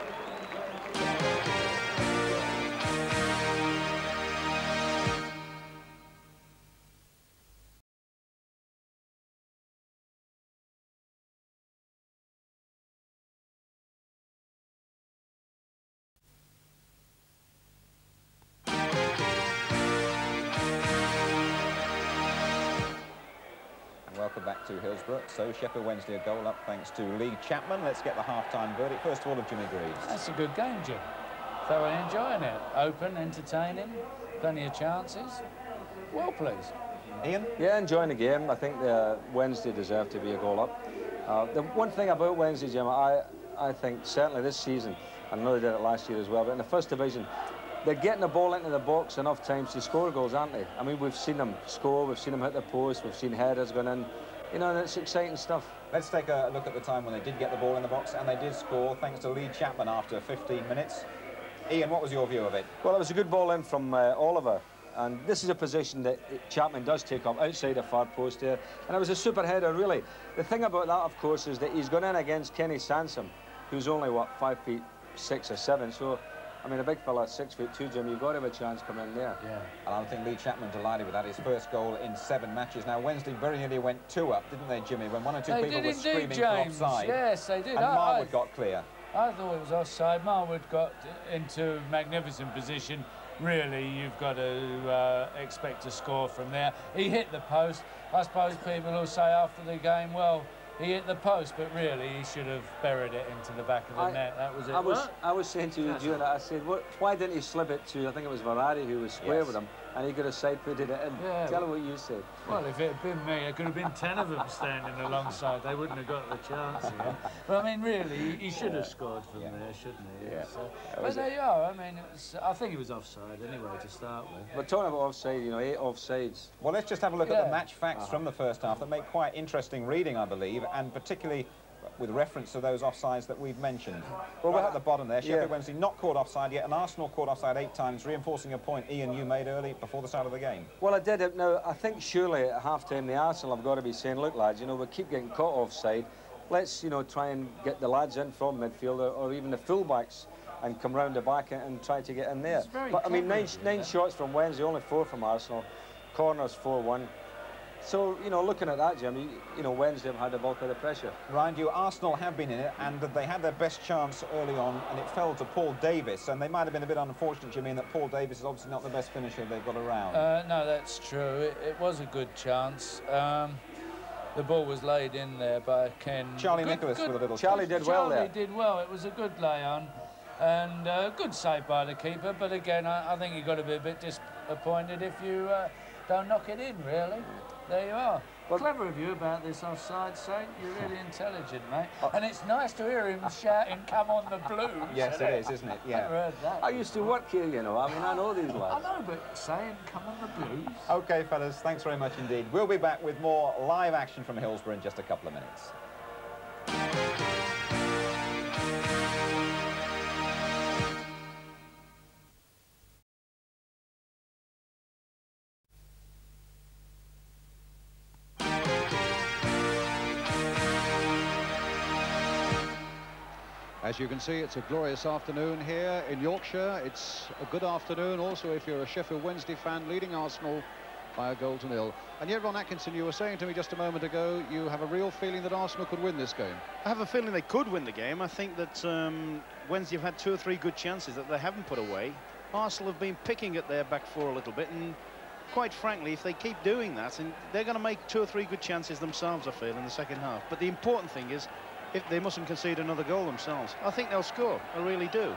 Welcome back to Hillsborough. So Sheffield Wednesday a goal up thanks to Lee Chapman. Let's get the half-time verdict. First of all, of Jimmy Greaves. That's a good game, Jim. Thoroughly enjoying it. Open, entertaining, plenty of chances. Well pleased. Ian? Yeah, enjoying the game. I think Wednesday deserved to be a goal up. The one thing about Wednesday, Jim, I think certainly this season, I know they did it last year as well, but in the first division, they're getting the ball into the box enough times to score goals, aren't they? I mean, we've seen them score, we've seen them hit the post, we've seen headers going in. You know, and it's exciting stuff. Let's take a look at the time when they did get the ball in the box, and they did score thanks to Lee Chapman after 15 minutes. Ian, what was your view of it? Well, it was a good ball in from Oliver, and this is a position that Chapman does take up outside the far post here, and it was a super header, really. The thing about that, of course, is that he's gone in against Kenny Sansom, who's only, what, 5'6" or 7", so I mean, a big fella, 6'2", Jim, you've got to have a chance coming in there. Yeah. And I think Lee Chapman delighted with that, his first goal in 7 matches. Now, Wednesday very nearly went 2 up, didn't they, Jimmy, when 1 or 2 people were screaming for offside. Yes, they did. And Marwood got clear. I thought it was offside. Marwood got into magnificent position. Really, you've got to expect to score from there. He hit the post. I suppose people will say after the game, well, he hit the post, but really he should have buried it into the back of the net. That was it. I was saying to you, June, I said, why didn't he slip it to, I think it was Varadi who was square with him, and he could have side-footed it in. Yeah. Tell him what you said. Well, if it had been me, it could have been 10 of them standing alongside. They wouldn't have got the chance here. But, I mean, really, he should have scored from there, shouldn't he? Yeah. So, but there you are. I mean, I think he was offside anyway to start with. But talking about offside, you know, 8 offsides. Well, let's just have a look at the match facts from the first half that make quite interesting reading, I believe, and particularly with reference to those offsides that we've mentioned. Well, right at the bottom there, Sheffield Wednesday not caught offside yet, and Arsenal caught offside 8 times, reinforcing a point, Ian, you made early before the start of the game. Well, I did. Now, I think surely at half-time the Arsenal have got to be saying, look, lads, you know, we keep getting caught offside. Let's, you know, try and get the lads in from midfield or even the full-backs and come round the back and try to get in there. But, I mean, nine shots from Wednesday, only 4 from Arsenal. Corners, 4-1. So, you know, looking at that, Jim, you know, Wednesday have had the bulk of the pressure. Mind you, Arsenal have been in it, and they had their best chance early on, and it fell to Paul Davis. And they might have been a bit unfortunate, Jimmy, in that Paul Davis is obviously not the best finisher they've got around. No, that's true. It was a good chance. The ball was laid in there by Ken. Charlie Nicholas with a little... Charlie did well there. Charlie did well. It was a good lay-on. And good save by the keeper. But again, I think you've got to be a bit disappointed if you don't knock it in, really. There you are. Well, clever of you about this offside, Saint. You're really intelligent, mate. And it's nice to hear him shouting, "Come on, the Blues." Yes, it is, isn't it? Yeah. Never heard that. I used to work here, you know. I mean, I know these lads. I know, but saying, "Come on, the Blues." OK, fellas, thanks very much indeed. We'll be back with more live action from Hillsborough in just a couple of minutes. As you can see, it's a glorious afternoon here in Yorkshire. It's a good afternoon also if you're a Sheffield Wednesday fan leading Arsenal by a goal to nil. And yet, Ron Atkinson, you were saying to me just a moment ago, you have a real feeling that Arsenal could win this game. I have a feeling they could win the game. I think that Wednesday have had 2 or 3 good chances that they haven't put away. Arsenal have been picking at their back 4 a little bit, and quite frankly, if they keep doing that, and they're going to make 2 or 3 good chances themselves, I feel, in the second half. But the important thing is, if they mustn't concede another goal themselves. I think they'll score. I really do.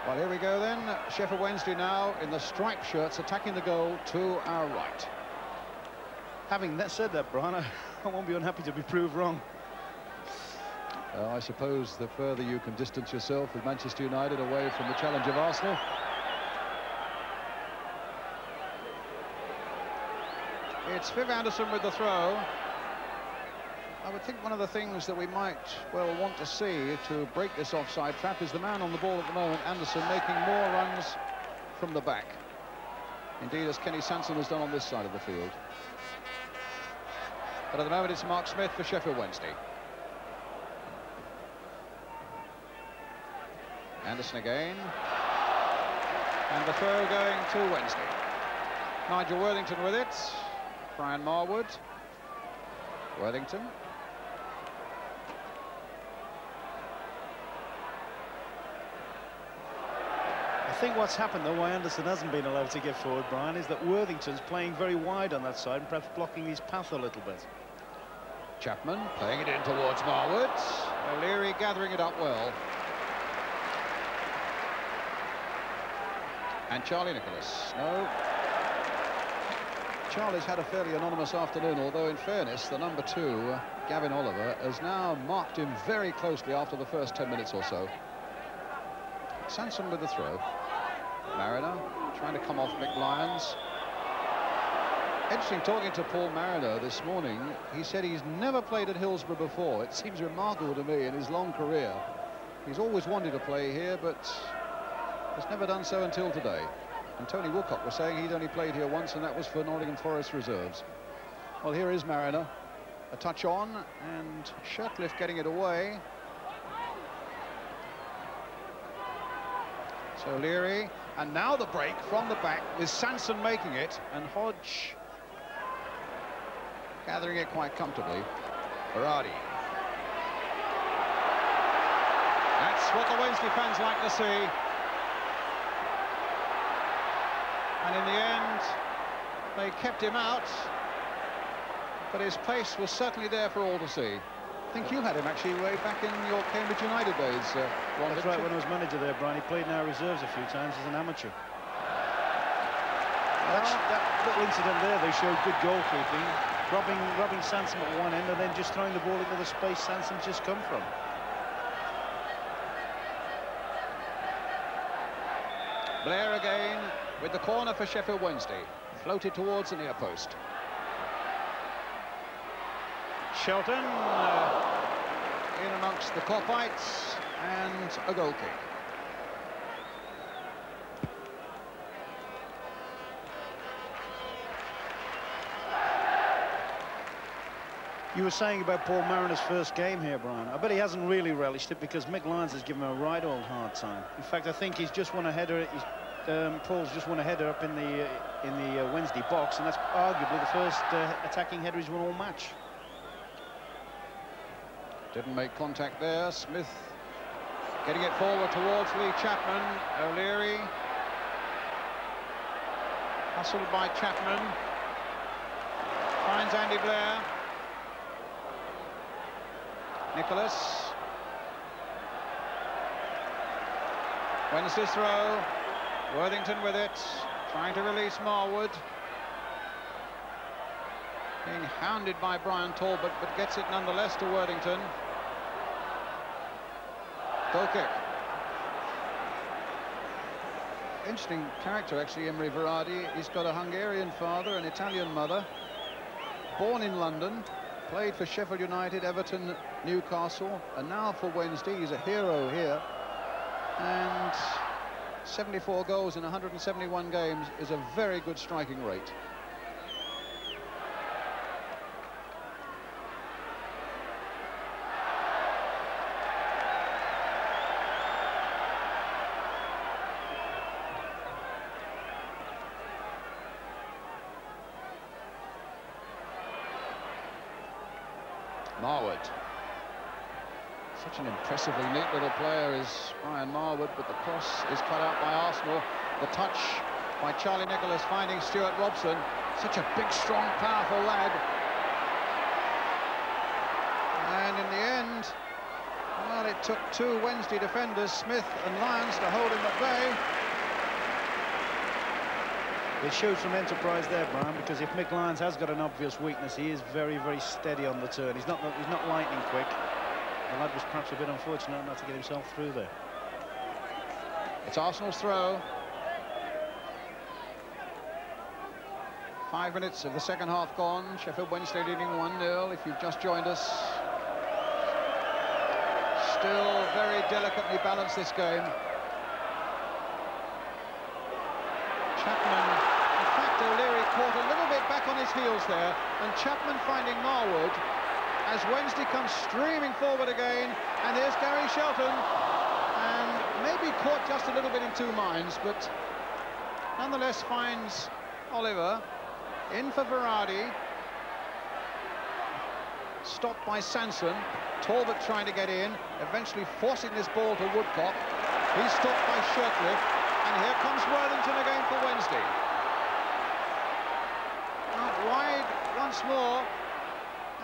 Well, here we go then. Sheffield Wednesday now in the striped shirts attacking the goal to our right. Having said that, Brian, I won't be unhappy to be proved wrong. I suppose the further you can distance yourself with Manchester United away from the challenge of Arsenal. It's Viv Anderson with the throw. I would think one of the things that we might well want to see to break this offside trap is the man on the ball at the moment, Anderson, making more runs from the back. Indeed, as Kenny Sansom has done on this side of the field. But at the moment, it's Mark Smith for Sheffield Wednesday. Anderson again. And the throw going to Wednesday. Nigel Worthington with it. Brian Marwood. Worthington. I think what's happened, though, why Anderson hasn't been allowed to get forward, Brian, is that Worthington's playing very wide on that side and perhaps blocking his path a little bit. Chapman playing it in towards Marwood. O'Leary gathering it up well. And Charlie Nicholas. No. Charlie's had a fairly anonymous afternoon, although in fairness, the number 2, Gavin Oliver, has now marked him very closely after the first 10 minutes or so. Sansom with the throw. Mariner trying to come off Mick Lyons. Interesting talking to Paul Mariner this morning. He said he's never played at Hillsborough before. It seems remarkable to me in his long career. He's always wanted to play here, but has never done so until today. And Tony Woodcock was saying he'd only played here once, and that was for Nottingham Forest reserves. Well, here is Mariner. A touch on, and Shirtcliffe getting it away. So Leary, and now the break from the back with Sanson making it, and Hodge gathering it quite comfortably. Berardi. That's what the Wednesday fans like to see. And in the end, they kept him out, but his pace was certainly there for all to see. I think you had him actually way back in your Cambridge United days, Ron. That's right, when I was manager there, Brian. He played in our reserves a few times as an amateur. That little incident there, they showed good goalkeeping, robbing Sansom at one end and then just throwing the ball into the space Sansom's just come from. Blair again with the corner for Sheffield Wednesday. Floated towards the near post. Shelton in amongst the Copites, and a goal kick. You were saying about Paul Mariner's first game here, Brian. I bet he hasn't really relished it because Mick Lyons has given him a right old hard time. In fact, I think he's just won a header. Paul's just won a header up in the Wednesday box, and that's arguably the first attacking header he's won all match. Didn't make contact there. Smith getting it forward towards Lee Chapman. O'Leary hustled by Chapman. Finds Andy Blair. Nicholas. Wednesday's throw. Worthington with it. Trying to release Marwood. Being hounded by Brian Talbot, but gets it nonetheless to Worthington. Goal kick. Interesting character, actually, Emery Berardi. He's got a Hungarian father, an Italian mother. Born in London. Played for Sheffield United, Everton, Newcastle, and now for Wednesday. He's a hero here. And 74 goals in 171 games is a very good striking rate. Marwood. Such an impressively neat little player is Brian Marwood, but the cross is cut out by Arsenal. The touch by Charlie Nicholas, finding Stuart Robson. Such a big, strong, powerful lad. And in the end, well, it took two Wednesday defenders, Smith and Lyons, to hold him at bay. It showed some enterprise there, Brian, because if Mick Lyons has got an obvious weakness, he is very, very steady on the turn. He's not lightning quick. The lad was perhaps a bit unfortunate not to get himself through there. It's Arsenal's throw. 5 minutes of the second half gone. Sheffield Wednesday leading 1-0 if you've just joined us. Still very delicately balanced, this game. Chapman, in fact, O'Leary caught a little bit back on his heels there, and Chapman finding Marwood as Wednesday comes streaming forward again, and here's Gary Shelton, and maybe caught just a little bit in two minds, but nonetheless finds Oliver. In for Verardi. Stopped by Sanson. Talbot trying to get in, eventually forcing this ball to Woodcock. He's stopped by Shirtliff, and here comes Worthington again for Wednesday. Out wide once more,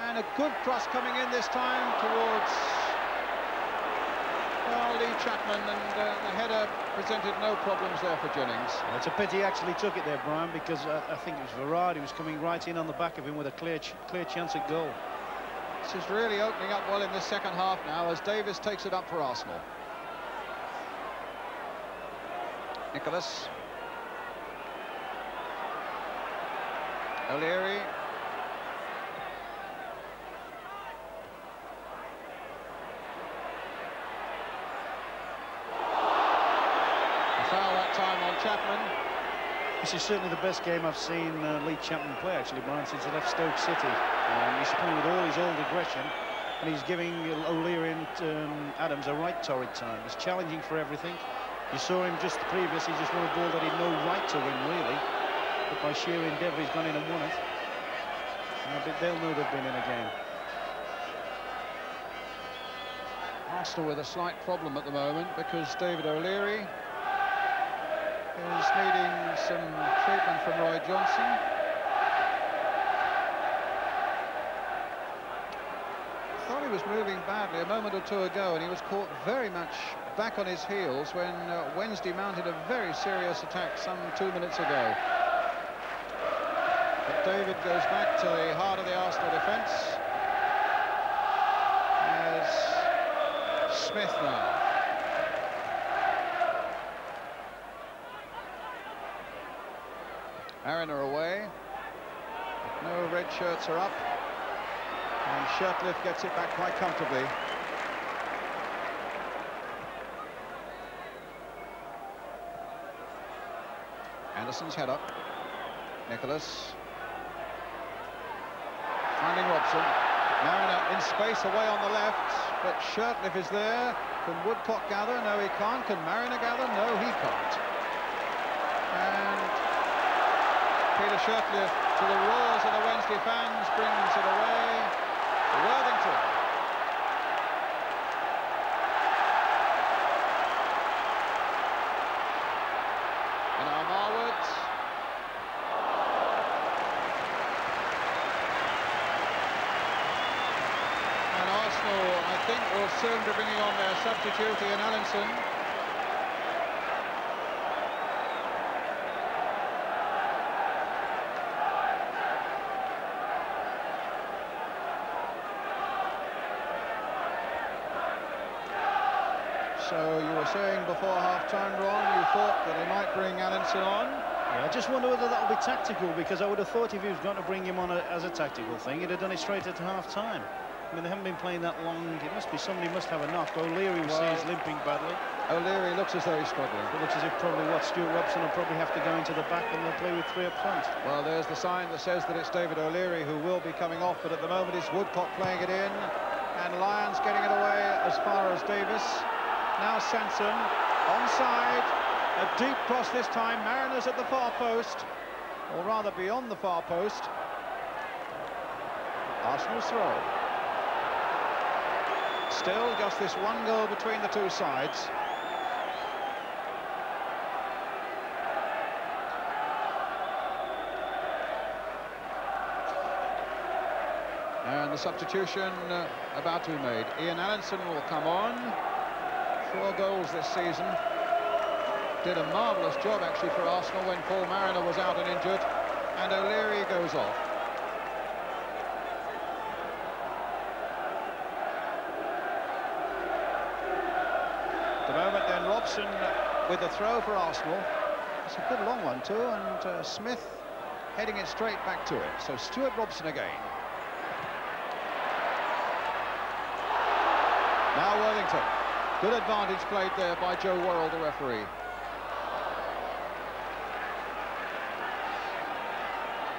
and a good cross coming in this time towards, well, Lee Chapman, and the header presented no problems there for Jennings. Well, it's a pity he actually took it there, Brian, because I think it was Verardi who was coming right in on the back of him with a clear chance at goal. This is really opening up well in this second half now as Davis takes it up for Arsenal. Nicholas. O'Leary. A foul that time on Chapman. This is certainly the best game I've seen Lee Chapman play, actually, Brian, since he left Stoke City. He's playing with all his old aggression, and he's giving O'Leary and Adams a right torrid time. He's challenging for everything. You saw him just previous, he just won a ball that he'd no right to win, really. But by sheer endeavour, he's gone in and won it. And they'll know they've been in a game. Arsenal with a slight problem at the moment because David O'Leary is needing some treatment from Roy Johnson. Thought he was moving badly a moment or two ago, and he was caught very much back on his heels when Wednesday mounted a very serious attack some 2 minutes ago. But David goes back to the heart of the Arsenal defence as Smith now. Mariner away. No red shirts are up. And Shirtliff gets it back quite comfortably. Anderson's head up. Nicholas. Finding Robson. Mariner in space away on the left, but Shirtliff is there. Can Woodcock gather? No, he can't. Can Mariner gather? No, he can't. And Peter Shirtliff, to the roars of the Wednesday fans, brings it away to Worthington. And now Marwood. And Arsenal, I think, will soon be bringing on their substitute, Ian Allinson. So you were saying before half-time, Ron, you thought that they might bring Allinson on? Yeah, I just wonder whether that will be tactical, because I would have thought if he was going to bring him on as a tactical thing, he'd have done it straight at half-time. I mean, they haven't been playing that long. It must be somebody must have a knock. O'Leary will see he's limping badly. O'Leary looks as though he's struggling. It looks as if probably Stuart Robson will probably have to go into the back, and they'll play with three up front. Well, there's the sign that says that it's David O'Leary who will be coming off, but at the moment it's Woodcock playing it in, and Lyons getting it away as far as Davis. Now Sanson, onside, a deep cross this time, Mariners at the far post, or rather beyond the far post. Arsenal's throw. Still just this one goal between the two sides. And the substitution about to be made. Ian Allinson will come on. 4 goals this season. Did a marvellous job, actually, for Arsenal when Paul Mariner was out and injured. And O'Leary goes off. At the moment, then, Robson with the throw for Arsenal. It's a good long one, too, and Smith heading it straight back to it. So Stuart Robson again. Now Worthington. Good advantage played there by Joe Worrell, the referee.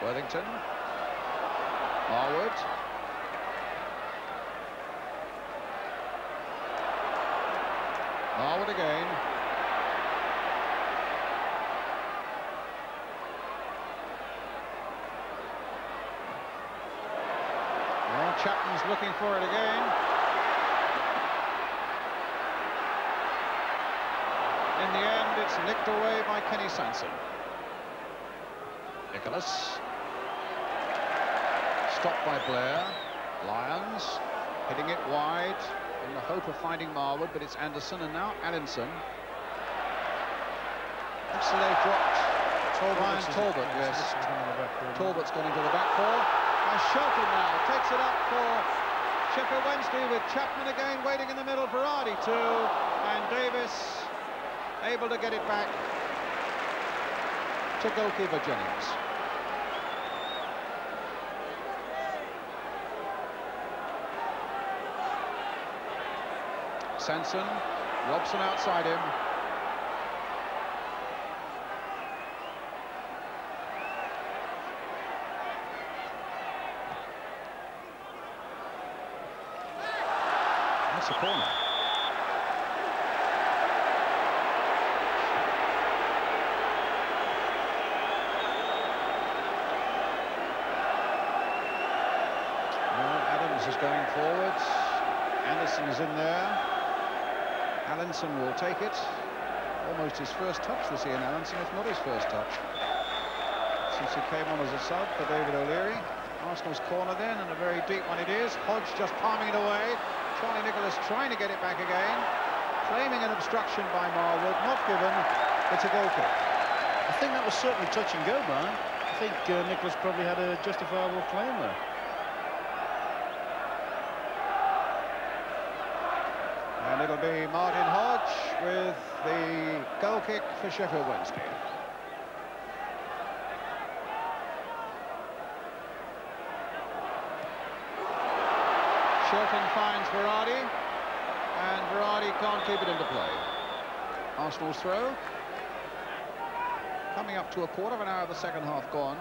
Worthington. Marwood. Marwood again. Well, Chapman's looking for it again. In the end, it's nicked away by Kenny Sanson. Nicholas. Stopped by Blair. Lyons hitting it wide in the hope of finding Marwood, but it's Anderson and now Allinson. So they've dropped Ryan Talbot, yes. Talbot's gone into the back four. And Shelton now takes it up for Sheffield Wednesday with Chapman again waiting in the middle. Varady too, and Davis able to get it back to goalkeeper Jennings. Sanson, Robson outside him. That's a corner. Adams is going forwards. Anderson is in there. Allinson will take it. Almost his first touch this Ian Allinson, if not his first touch, since he came on as a sub for David O'Leary. Arsenal's corner then, and a very deep one it is. Hodge just palming it away. Charlie Nicholas trying to get it back again. Claiming an obstruction by Marwood, not given. It's a goal kick. I think that was certainly touch and go, Brian. I think Nicholas probably had a justifiable claim there. And it'll be Martin Hodge with the goal kick for Sheffield Wednesday. Shelton finds Varady, and Varady can't keep it into play. Arsenal's throw. Coming up to a quarter of an hour of the second half gone.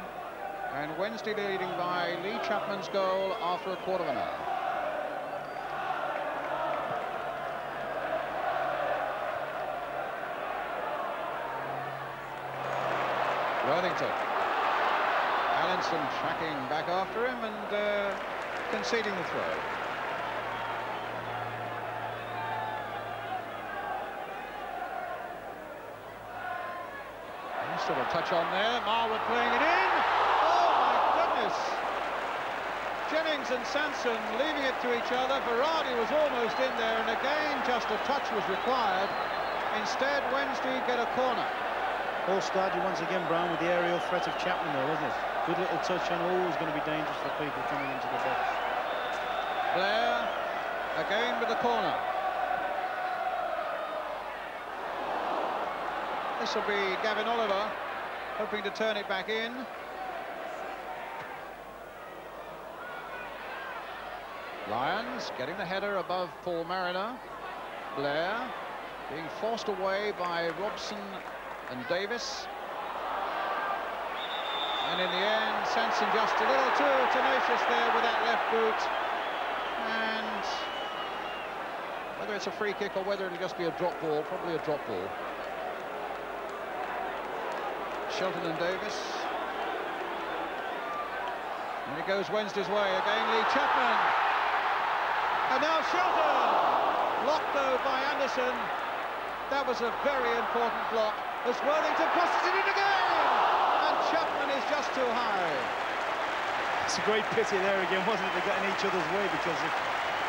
And Wednesday leading by Lee Chapman's goal after a quarter of an hour. Worthington. Allinson tracking back after him and conceding the throw. Still a touch on there. Marwood playing it in. Oh my goodness! Jennings and Sanson leaving it to each other. Varady was almost in there, and again just a touch was required. Instead, Wednesday get a corner. All started once again, Brown, with the aerial threat of Chapman there, wasn't it? Good little touch, and always going to be dangerous for people coming into the box. Blair again with the corner. This will be Gavin Oliver hoping to turn it back in. Lyons getting the header above Paul Mariner. Blair being forced away by Robson and Davis. And in the end, Sanson just a little too tenacious there with that left boot. And whether it's a free kick or whether it'll just be a drop ball, probably a drop ball. Shelton and Davis. And it goes Wednesday's way again, Lee Chapman. And now Shelton! Blocked though by Anderson. That was a very important block as Worthington crosses it in again! And Chapman is just too high. It's a great pity there again, wasn't it? They got in each other's way, because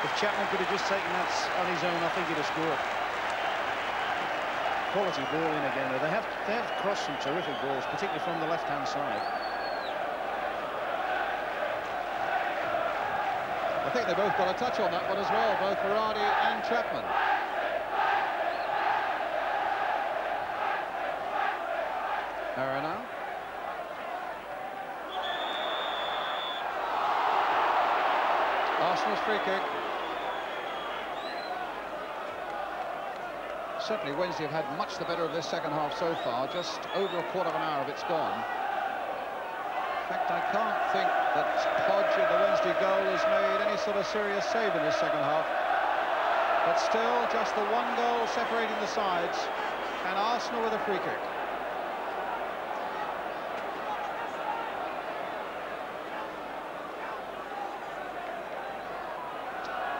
if Chapman could have just taken that on his own, I think he'd have scored. Quality ball in again. They have crossed some terrific balls, particularly from the left-hand side. I think they both got a touch on that one as well, both Berardi and Chapman. Mariner. Arsenal's free kick. Certainly Wednesday have had much the better of this second half so far. Just over a quarter of an hour of it's gone. In fact, I can't think that Hodge in the Wednesday goal has made any sort of serious save in this second half. But still, just the one goal separating the sides, and Arsenal with a free kick.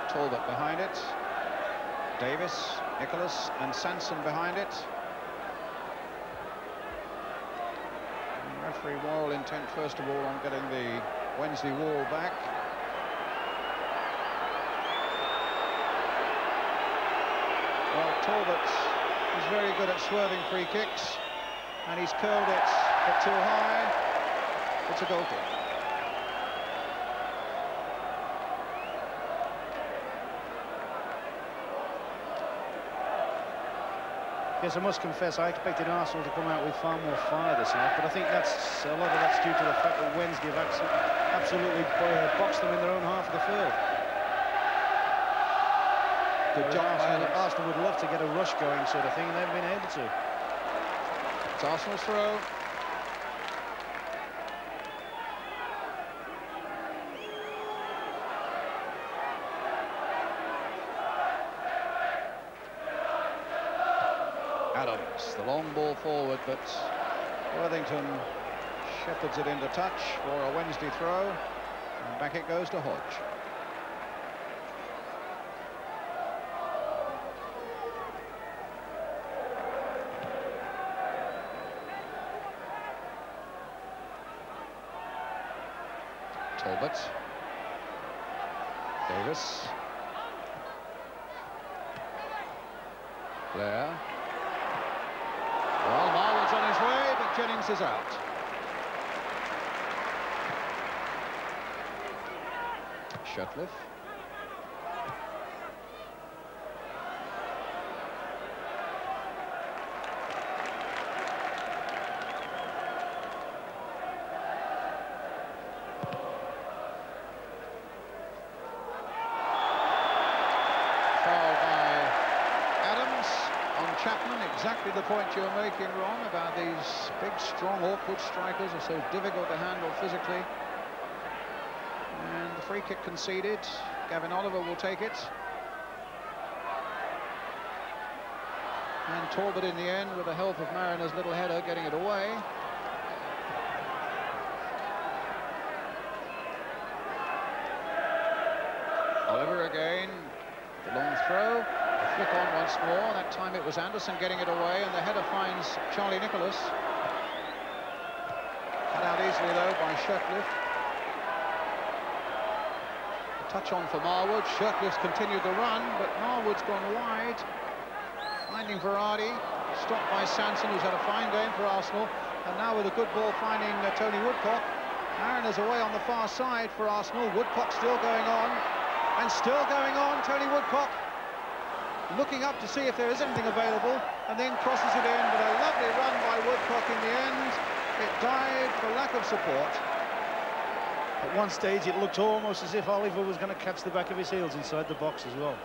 Talbot behind it. Davis, Nicholas and Sanson behind it. And referee Worrell intent first of all on getting the Wednesday wall back. Well, Talbot is very good at swerving free kicks, and he's curled it but too high. It's a goal kick. Yes, I must confess, I expected Arsenal to come out with far more fire this half, but I think that's a lot of that's due to the fact that Wednesday have absolutely boxed them in their own half of the field. Good job. Arsenal would love to get a rush going, sort of thing, and they haven't been able to. It's Arsenal's throw. Adams, the long ball forward, but Worthington shepherds it into touch for a Wednesday throw, and back it goes to Hodge. Talbot. Davis. Blair. Well, Marwood's on his way, but Jennings is out. Shetcliffe. Chapman, exactly the point you're making, Ron, about these big, strong, awkward strikers are so difficult to handle physically. And the free kick conceded. Gavin Oliver will take it. And Talbot in the end, with the help of Mariner's little header, getting it away. Oliver again, the long throw. Flick on once more. That time it was Anderson getting it away, and the header finds Charlie Nicholas. Cut out easily though by Shetcliffe. A touch on for Marwood. Shetcliffe's continued the run, but Marwood's gone wide. Finding Berardi, stopped by Sanson, who's had a fine game for Arsenal, and now with a good ball finding Tony Woodcock. Mariner's away on the far side for Arsenal. Woodcock still going on, and still going on. Tony Woodcock looking up to see if there is anything available, and then crosses it in, but a lovely run by Woodcock in the end. It died for lack of support. At one stage it looked almost as if Oliver was going to catch the back of his heels inside the box as well.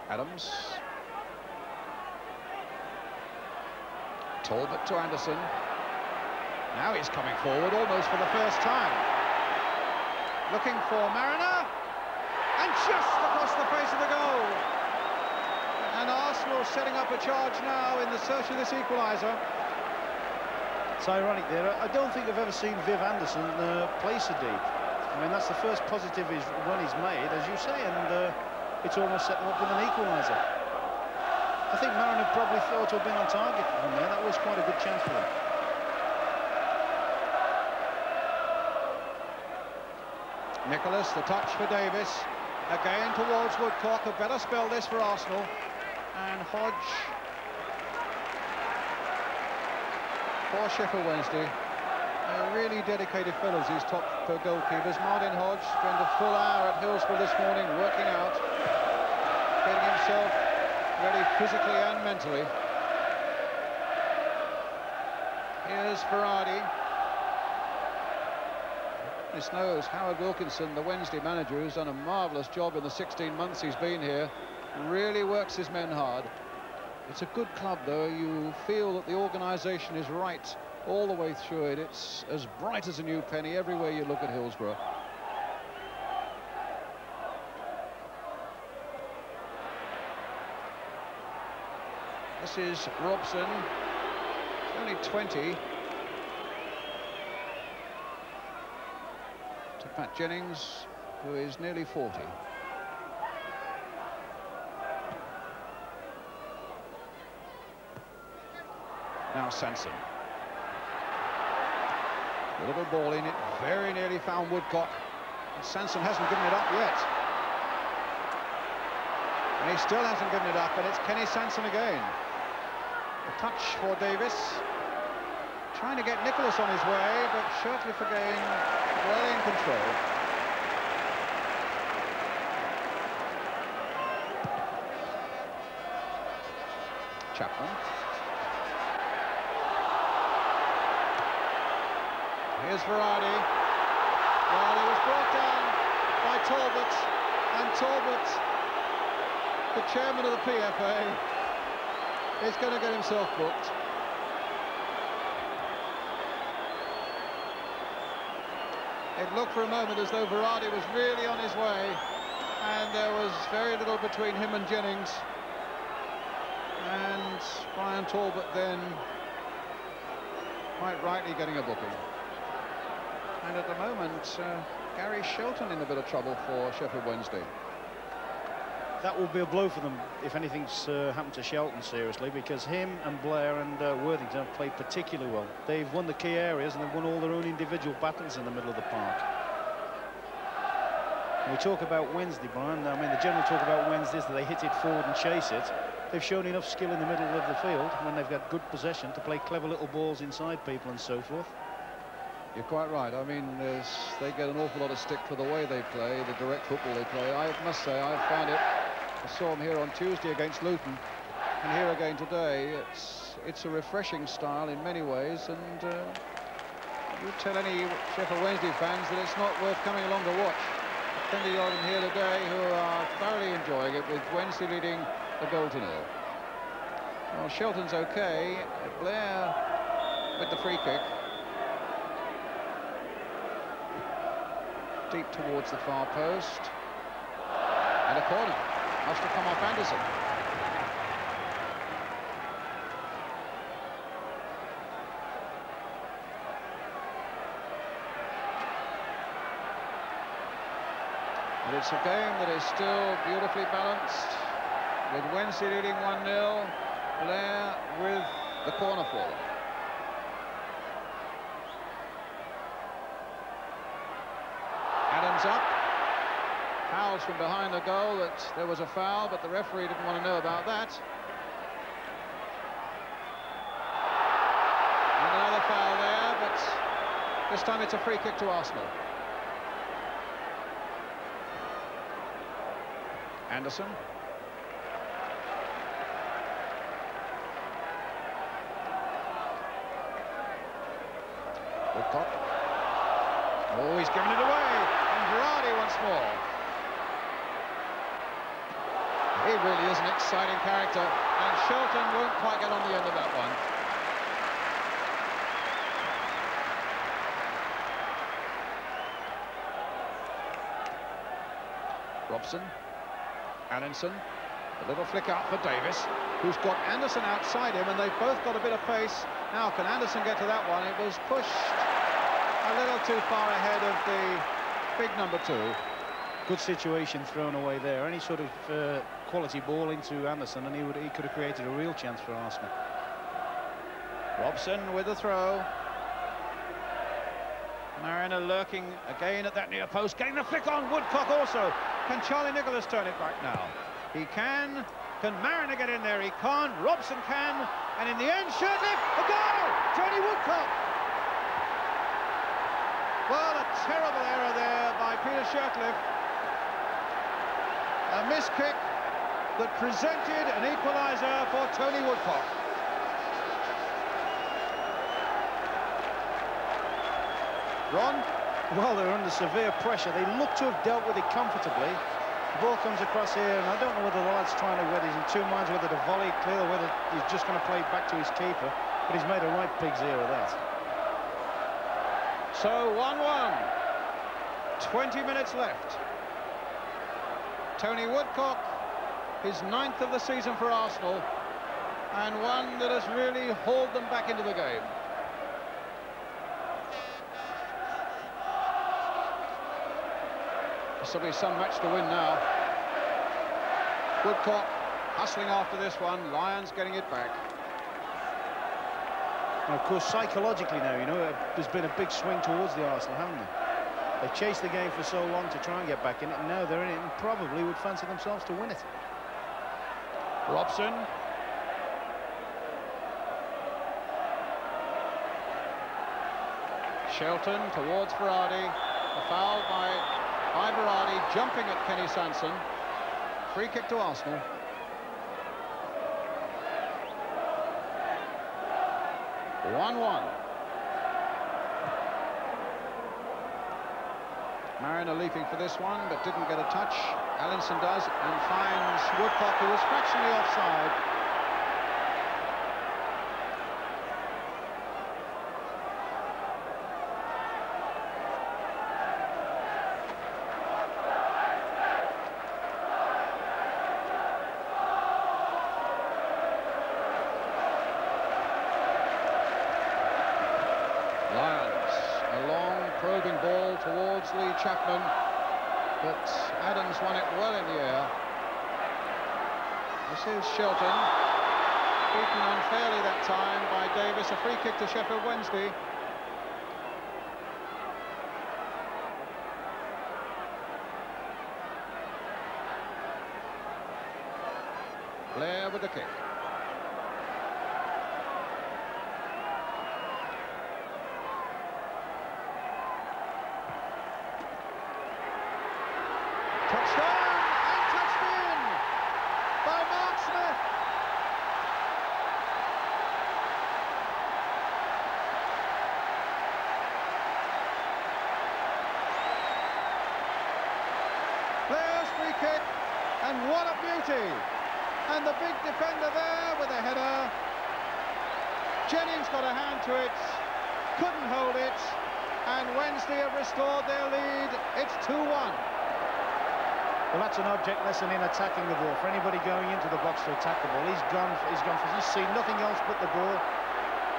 Adams. Talbot to Anderson. Now he's coming forward almost for the first time. Looking for Mariner. And just across the face of the goal. And Arsenal setting up a charge now in the search of this equaliser. It's ironic there. I don't think I've ever seen Viv Anderson play so deep. I mean, that's the first positive run he's made, as you say, and it's almost set him up with an equaliser. I think Mariner probably thought to have been on target from there. That was quite a good chance for him. Nicholas, the touch for Davis. Again towards Woodcock. A better spell this for Arsenal. And Hodge for Sheffield Wednesday. They're really dedicated fellows, these top goalkeepers. Martin Hodge spent a full hour at Hillsborough this morning working out, getting himself ready physically and mentally. Here's Ferrari. This knows Howard Wilkinson, the Wednesday manager, who's done a marvellous job in the 16 months he's been here, really works his men hard. It's a good club, though. You feel that the organisation is right all the way through it. It's as bright as a new penny everywhere you look at Hillsborough. This is Robson. He's only 20. To Pat Jennings, who is nearly 40. Now Sanson. A little ball in it, very nearly found Woodcock. And Sanson hasn't given it up yet. And he still hasn't given it up, and it's Kenny Sanson again. A touch for Davis. Trying to get Nicholas on his way, but Shirtliff again well in control. Chapman. Here's Verratti. Well, he was brought down by Talbot, and Talbot, the chairman of the PFA, is going to get himself booked. It looked for a moment as though Verratti was really on his way, and there was very little between him and Jennings. And Brian Talbot then, quite rightly, getting a booking. And at the moment, Gary Shelton in a bit of trouble for Sheffield Wednesday. That will be a blow for them if anything's happened to Shelton seriously, because him and Blair and Worthington have played particularly well. They've won the key areas and they've won all their own individual battles in the middle of the park. When we talk about Wednesday, Brian, I mean, the general talk about Wednesday is that they hit it forward and chase it. They've shown enough skill in the middle of the field when they've got good possession to play clever little balls inside people and so forth. You're quite right. I mean, they get an awful lot of stick for the way they play, the direct football they play. I must say, I found it. I saw them here on Tuesday against Luton, and here again today. It's a refreshing style in many ways, and you tell any Sheffield Wednesday fans that it's not worth coming along to watch. Plenty of them here today who are thoroughly enjoying it, with Wednesday leading a goal to nil. Well, Shelton's okay. Blair with the free kick. Deep towards the far post. And a corner. Must have come off Anderson. But it's a game that is still beautifully balanced, with Wednesday leading 1-0. Blair with the corner for them. Adams up. Howls from behind the goal that there was a foul, but the referee didn't want to know about that. And another foul there, but this time it's a free kick to Arsenal. Anderson. Woodcock. Oh, he's given it away. And Verratti once more. He really is an exciting character, and Shelton won't quite get on the end of that one. Robson. Allinson. A little flick out for Davis, who's got Anderson outside him, and they've both got a bit of pace. Now, can Anderson get to that one? It was pushed a little too far ahead of the big number 2. Good situation thrown away there. Any sort of quality ball into Anderson, and he could have created a real chance for Arsenal. Robson with the throw. Mariner lurking again at that near post, getting the flick on. Woodcock also. Can Charlie Nicholas turn it back now? He can. Can Mariner get in there? He can't. Robson can. And in the end, Shirtliff, a goal! Tony Woodcock. Well, a terrible error there by Peter Shirtliff. A missed kick that presented an equaliser for Tony Woodcock. Ron? Well, they're under severe pressure. They look to have dealt with it comfortably. The ball comes across here, and I don't know whether the lad's trying to, whether he's in two minds whether to volley it clear or whether he's just going to play it back to his keeper. But he's made a right pig's ear of that. So 1-1. 20 minutes left. Tony Woodcock, his 9th of the season for Arsenal, and one that has really hauled them back into the game. This will be some match to win now. Woodcock hustling after this one. Lyons getting it back. And of course, psychologically now, you know, there's been a big swing towards the Arsenal, haven't they? They chased the game for so long to try and get back in it, and now they're in it and probably would fancy themselves to win it. Robson. Shelton towards Berardi. A foul by Berardi, jumping at Kenny Sanson. Free kick to Arsenal. Mariner leaping for this one, but didn't get a touch. Allinson does, and finds Woodcock, who was fractionally offside. Probing ball towards Lee Chapman, but Adams won it well in the air. This is Shelton, beaten unfairly that time by Davis. A free kick to Sheffield Wednesday. Blair with the kick. Kick, and what a beauty, and the big defender there with a header. Jennings got a hand to it, couldn't hold it, and Wednesday have restored their lead. It's 2-1. Well, that's an object lesson in attacking the ball for anybody going into the box to attack the ball. He's gone for, he's seen nothing else but the ball,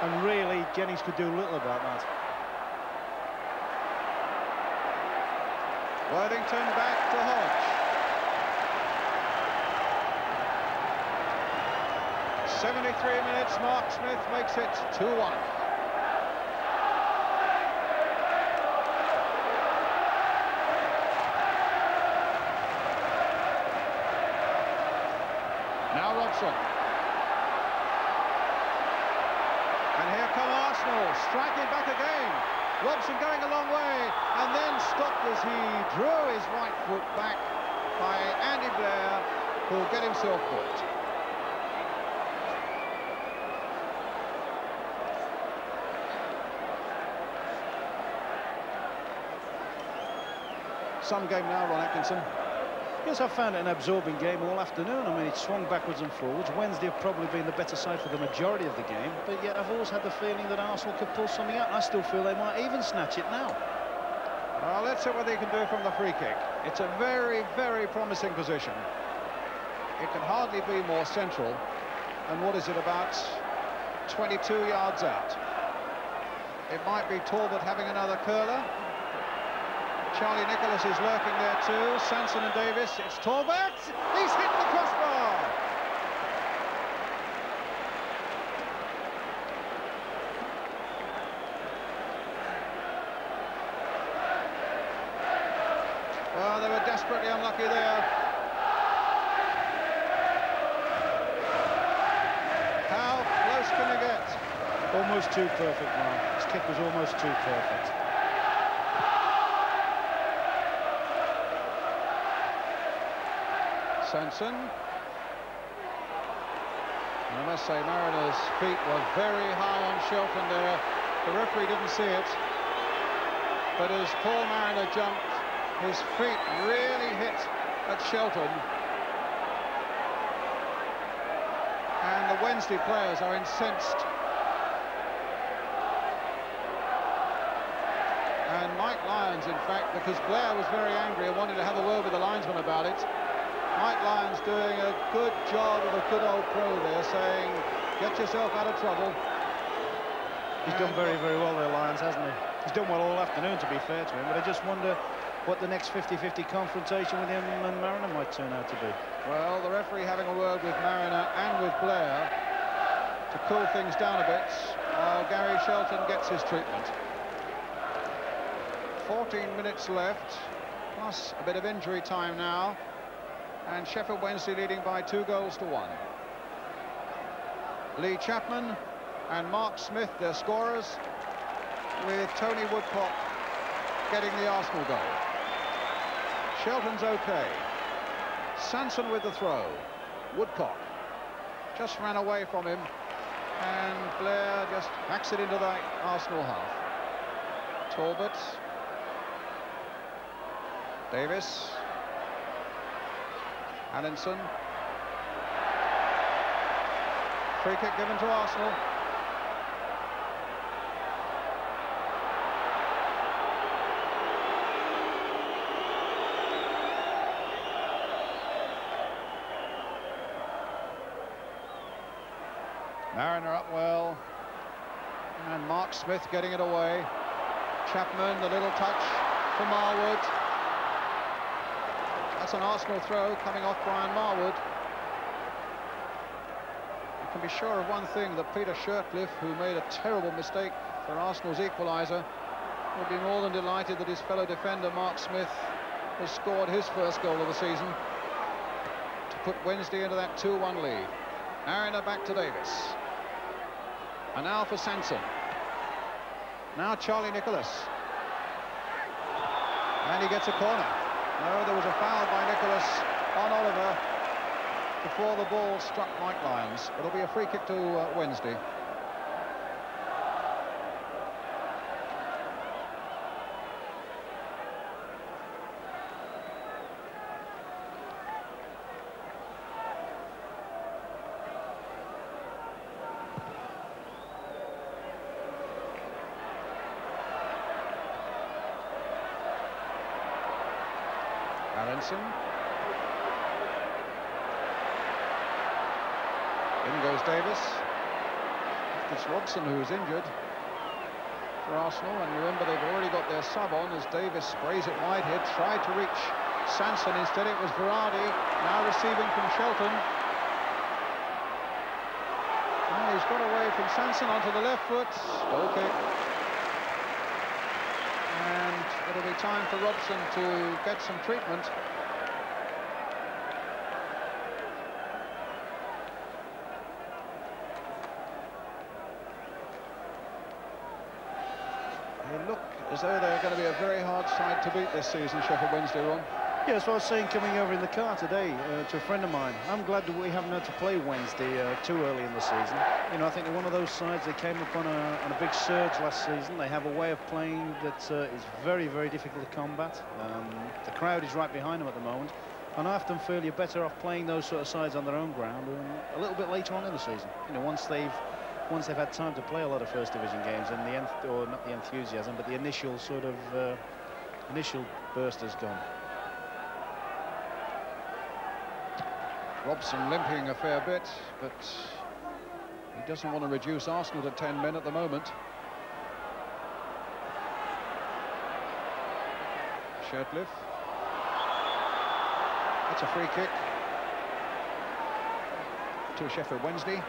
and really Jennings could do little about that. Worthington back to Hodge. 73 minutes, Mark Smith makes it 2-1. Now Robson. And here come Arsenal, striking back again. Robson going a long way, and then stopped as he drew his right foot back by Andy Blair, who will get himself booked. Some game now, Ron Atkinson. Yes, I've found it an absorbing game all afternoon. I mean, it swung backwards and forwards. Wednesday have probably been the better side for the majority of the game, but yet I've always had the feeling that Arsenal could pull something out, and I still feel they might even snatch it now. Well, let's see what they can do from the free kick. It's a very, very promising position. It can hardly be more central. And what is it, about 22 yards out? It might be Talbot having another curler. Charlie Nicholas is lurking there too. Sanson and Davis. It's Talbot. He's hit the crossbar. desperately unlucky there. How close can you get? Almost too perfect, Mark. His kick was almost too perfect. Sanson. I must say, Mariner's feet were very high on Shelton there. The referee didn't see it. But as Paul Mariner jumped, his feet really hit at Shelton. And the Wednesday players are incensed. And Mike Lyons, in fact, because Blair was very angry and wanted to have a word with the linesman about it, Mike Lyons doing a good job of a good old pro there, saying, get yourself out of trouble. He's done very, very well there, Lyons, hasn't he? He's done well all afternoon, to be fair to him, but I just wonder what the next 50-50 confrontation with him and Mariner might turn out to be. Well, the referee having a word with Mariner and with Blair to cool things down a bit while Gary Shelton gets his treatment. 14 minutes left, plus a bit of injury time now, and Sheffield Wednesday leading by 2-1. Lee Chapman and Mark Smith, their scorers, with Tony Woodcock getting the Arsenal goal. Shelton's okay. Sanson with the throw. Woodcock just ran away from him, and Blair just hacks it into the Arsenal half. Talbot. Davis. Allinson. Free kick given to Arsenal. Mariner up well, and Mark Smith getting it away. Chapman, the little touch for Marwood. That's an Arsenal throw coming off Brian Marwood. You can be sure of one thing, that Peter Shirtcliffe, who made a terrible mistake for Arsenal's equaliser, will be more than delighted that his fellow defender Mark Smith has scored his first goal of the season to put Wednesday into that 2-1 lead. Mariner back to Davis. And now for Sanson. Now Charlie Nicholas. And he gets a corner. No, there was a foul by Nicholas on Oliver before the ball struck Mike Lyons. It'll be a free kick to Wednesday. Allinson. In goes Davis. It's Robson who's injured for Arsenal, and remember they've already got their sub on as Davis sprays it wide. He tried to reach Sanson, instead it was Verardi, now receiving from Shelton. Oh, he's got away from Sanson onto the left foot. Goal kick. And it'll be time for Robson to get some treatment. They look as though they're going to be a very hard side to beat this season, Sheffield Wednesday, Ron. Yeah, that's what I was saying coming over in the car today to a friend of mine. I'm glad that we haven't had to play Wednesday too early in the season. You know, I think they're one of those sides, they came up on a big surge last season. They have a way of playing that is very, very difficult to combat. The crowd is right behind them at the moment. And I often feel you're better off playing those sort of sides on their own ground a little bit later on in the season. You know, once they've had time to play a lot of first division games, and or not the enthusiasm, but the initial sort of initial burst has gone. Robson limping a fair bit, but he doesn't want to reduce Arsenal to 10 men at the moment. Shirtcliffe. That's a free kick to Sheffield Wednesday.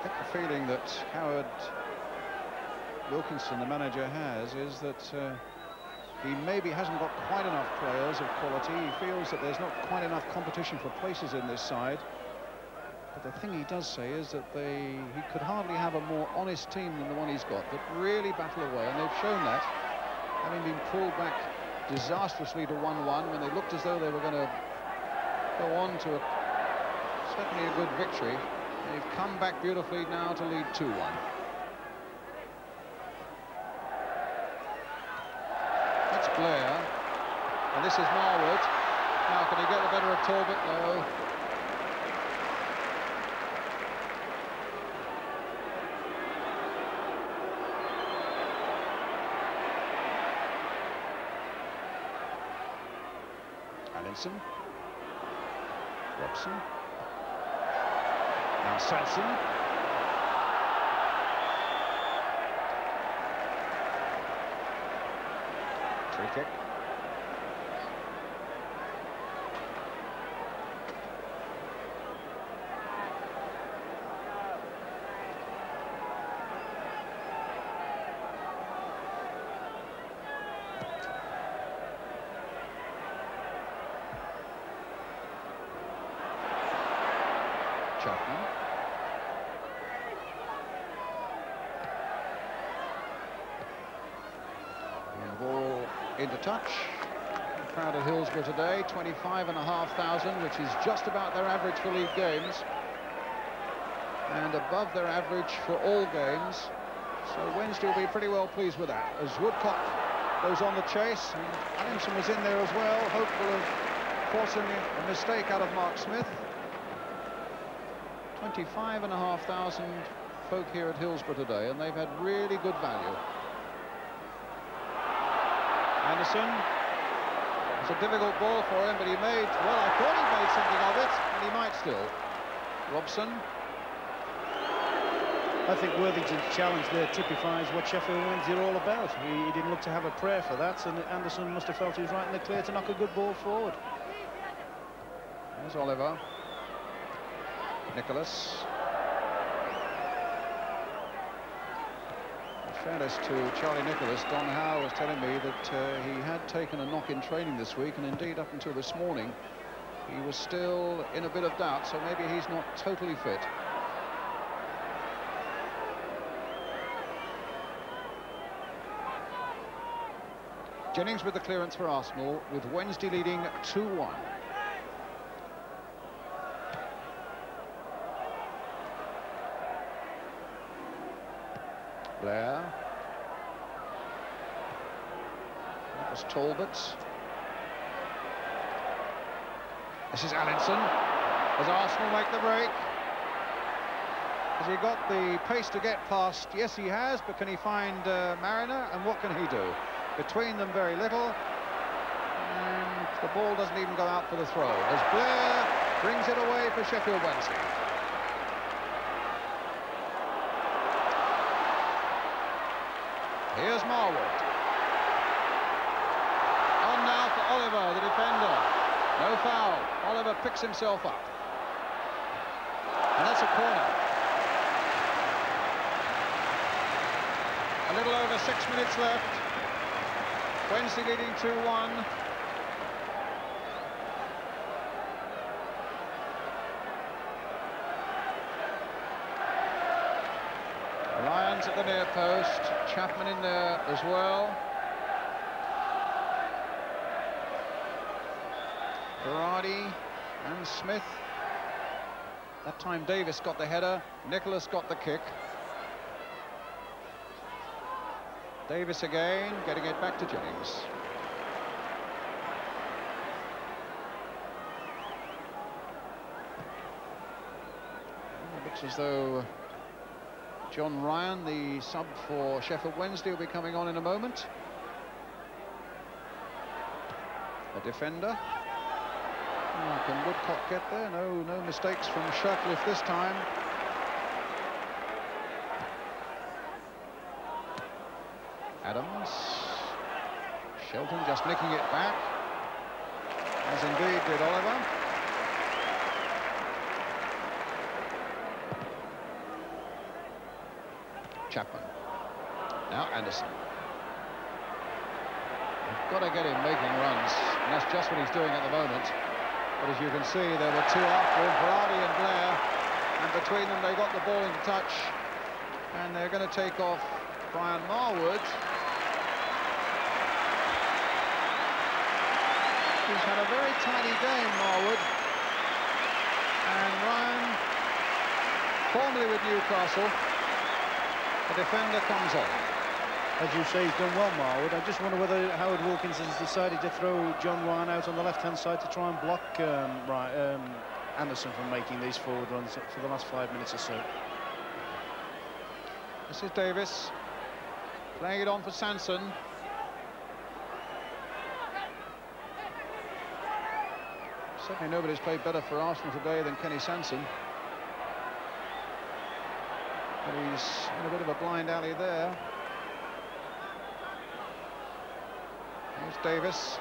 think the feeling that Howard Wilkinson, the manager, has is that he maybe hasn't got quite enough players of quality. He feels that there's not quite enough competition for places in this side. But the thing he does say is that he could hardly have a more honest team than the one he's got, that really battle away, and they've shown that, having been pulled back disastrously to 1-1 when they looked as though they were going to go on to certainly a good victory. They've come back beautifully now to lead 2-1. That's Blair, and this is Marwood. Now, can he get the better of Talbot? No. Allinson. Robson. Now Sanson. Free kick. Chapman. And the ball into touch. The crowd at Hillsborough today, 25,500, which is just about their average for league games, and above their average for all games. So Wednesday will be pretty well pleased with that, as Woodcock goes on the chase, and Allinson was in there as well, hopeful of forcing a mistake out of Mark Smith. 25,500 folk here at Hillsborough today, and they've had really good value. Anderson. It's a difficult ball for him, but he made, well, I thought he made something of it, and he might still. Robson. I think Worthington's challenge there typifies what Sheffield Wednesday are all about. He didn't look to have a prayer for that, and Anderson must have felt he was right in the clear to knock a good ball forward. There's Oliver. Nicholas. In fairness to Charlie Nicholas, Don Howe was telling me that he had taken a knock in training this week, and indeed up until this morning he was still in a bit of doubt, so maybe he's not totally fit. Jennings with the clearance for Arsenal, with Wednesday leading 2-1. Blair. That was Talbot. This is Allinson. Does Arsenal make the break? Has he got the pace to get past? Yes, he has, but can he find Mariner? And what can he do? Between them, very little. And the ball doesn't even go out for the throw, as Blair brings it away for Sheffield Wednesday. Here's Marwood. On now for Oliver, the defender. No foul. Oliver picks himself up. And that's a corner. A little over 6 minutes left. Wednesday leading 2-1. Lyons at the near post. Chapman in there as well. Berardi and Smith. That time Davis got the header. Nicholas got the kick. Davis again, getting it back to Jennings. It looks as though John Ryan, the sub for Sheffield Wednesday, will be coming on in a moment. A defender. Oh, can Woodcock get there? No mistakes from Shercliffe this time. Adams. Shelton just nicking it back, as indeed did Oliver. Chapman. Now Anderson. You've got to get him making runs, and that's just what he's doing at the moment. But as you can see, there were two after him, Brady and Blair, and between them they got the ball into touch, and they're going to take off Brian Marwood. He's had a very tiny game, Marwood. And Ryan, formerly with Newcastle, the defender comes on. As you say, he's done well, Marwood. I just wonder whether Howard Wilkins has decided to throw John Ryan out on the left-hand side to try and block Anderson from making these forward runs for the last 5 minutes or so. This is Davis, playing it on for Sanson. Certainly nobody's played better for Arsenal today than Kenny Sanson. But he's in a bit of a blind alley there. Here's Davis.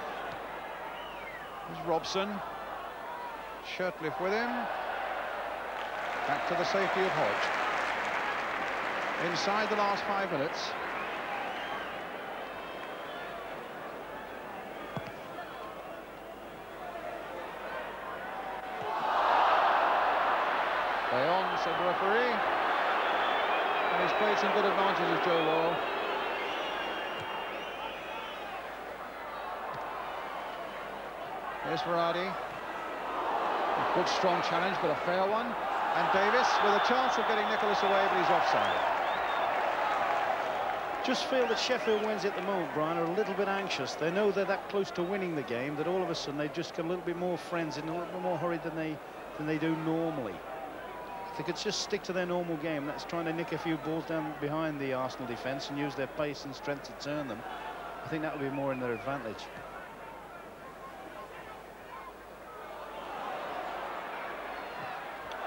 Here's Robson. Shirtliff with him. Back to the safety of Hodge. Inside the last 5 minutes. Play on, said the referee. And he's played some good advantages, Joe Laurel. Here's Varady. A good strong challenge, but a fair one. And Davis with a chance of getting Nicholas away, but he's offside. Just feel that Sheffield Wednesday at the moment, Brian, are a little bit anxious. They know they're that close to winning the game that all of a sudden they just get a little bit more frenzied and a little bit more hurried than they do normally. If they could just stick to their normal game, that's trying to nick a few balls down behind the Arsenal defence and use their pace and strength to turn them, I think that would be more in their advantage.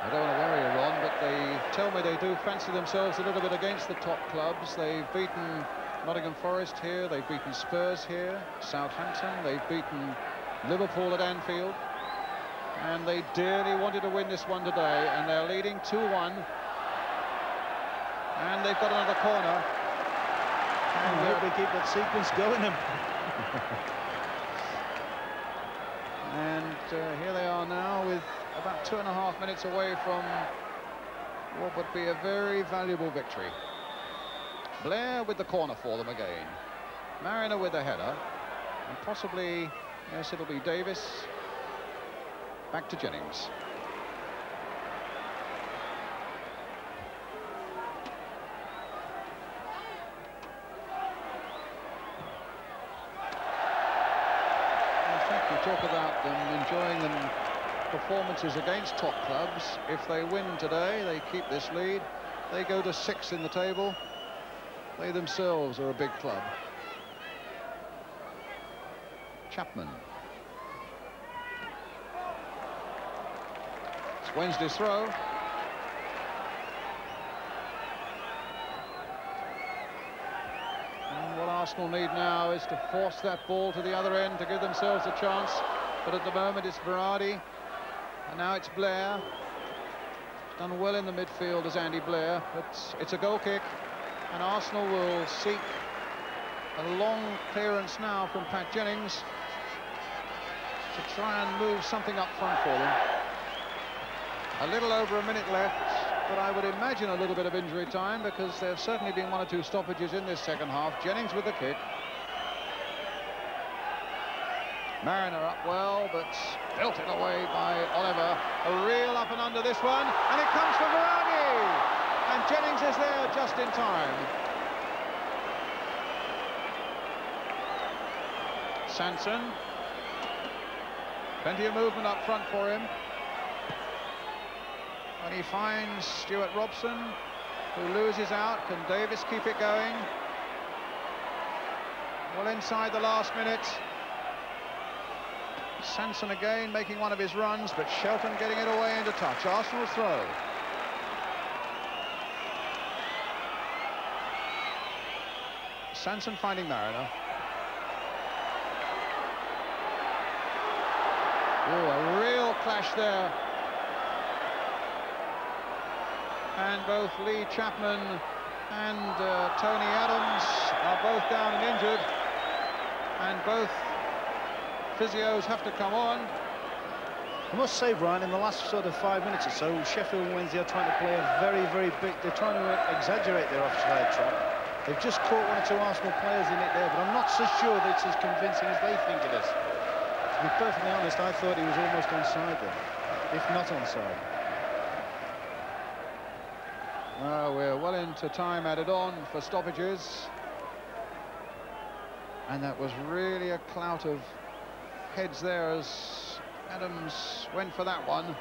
I don't want to worry you, Ron, but they tell me they do fancy themselves a little bit against the top clubs. They've beaten Nottingham Forest here, they've beaten Spurs here, Southampton, they've beaten Liverpool at Anfield. And they dearly wanted to win this one today, and they're leading 2-1. And they've got another corner. And I hope they keep that sequence going. And here they are now with about 2.5 minutes away from what would be a very valuable victory. Blair with the corner for them again. Mariner with the header. And possibly, yes, it'll be Davis. Back to Jennings. In fact, you talk about them enjoying them performances against top clubs. If they win today, they keep this lead. They go to 6th in the table. They themselves are a big club. Chapman. It's Wednesday's throw. And what Arsenal need now is to force that ball to the other end to give themselves a chance. But at the moment it's Varady. And now it's Blair. He's done well in the midfield as Andy Blair, but it's a goal kick. And Arsenal will seek a long clearance now from Pat Jennings to try and move something up front for them. A little over a minute left, but I would imagine a little bit of injury time because there have certainly been 1 or 2 stoppages in this second half. Jennings with the kick. Mariner up well, but belted away by Oliver. A reel up and under this one, and it comes from Varady! And Jennings is there just in time. Sanson. Plenty of movement up front for him. And he finds Stuart Robson, who loses out. Can Davis keep it going? Well, inside the last minute. Sanson again making one of his runs, but Shelton getting it away into touch. Arsenal's throw. Sanson finding Mariner. Oh, a real clash there. And both Lee Chapman and Tony Adams are both down and injured, and both physios have to come on. I must say, Brian, in the last sort of 5 minutes or so, Sheffield Wednesday are trying to play a very, very big... They're trying to exaggerate their offside trap. They've just caught one or two Arsenal players in it there, but I'm not so sure that it's as convincing as they think it is. To be perfectly honest, I thought he was almost onside there, if not onside. We're well into time added on for stoppages. And that was really a clout of heads there as Adams went for that one.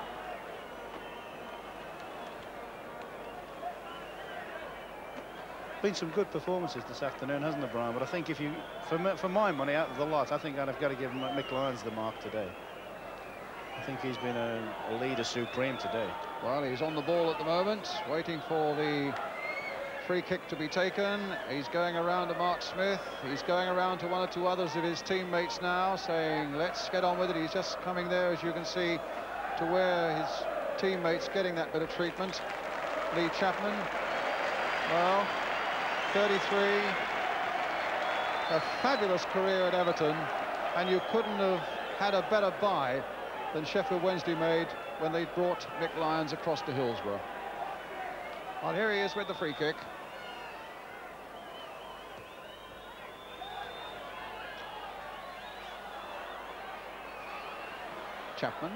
Been some good performances this afternoon, hasn't there, Brian? But I think if you, for my money out of the lot, I think I've got to give Mick Lyons the mark today. I think he's been a leader supreme today. Well, he's on the ball at the moment, waiting for the free kick to be taken. He's going around to Mark Smith. He's going around to one or two others of his teammates now, saying, let's get on with it. He's just coming there, as you can see, to where his teammates getting that bit of treatment. Lee Chapman, well, 33, a fabulous career at Everton, and you couldn't have had a better buy than Sheffield Wednesday made when they brought Mick Lyons across to Hillsborough. Well, here he is with the free kick. Chapman.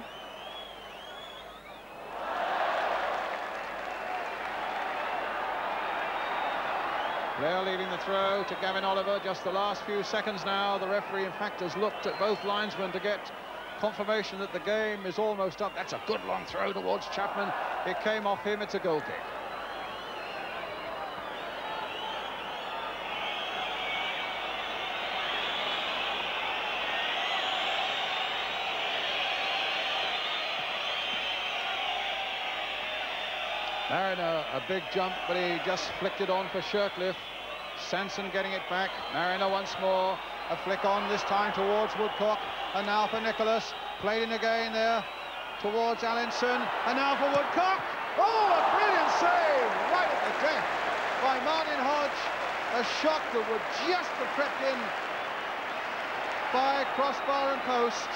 Blair leading the throw to Gavin Oliver. Just the last few seconds now. The referee, in fact, has looked at both linesmen to get confirmation that the game is almost up. That's a good long throw towards Chapman. It came off him. It's a goal kick. Mariner, a big jump, but he just flicked it on for Shirtliff. Sanson getting it back. Mariner once more. A flick on, this time towards Woodcock. And now for Nicholas. Played in again there towards Allinson. And now for Woodcock. Oh, a brilliant save right at the death by Martin Hodge. A shot that would just have crept in by crossbar and post.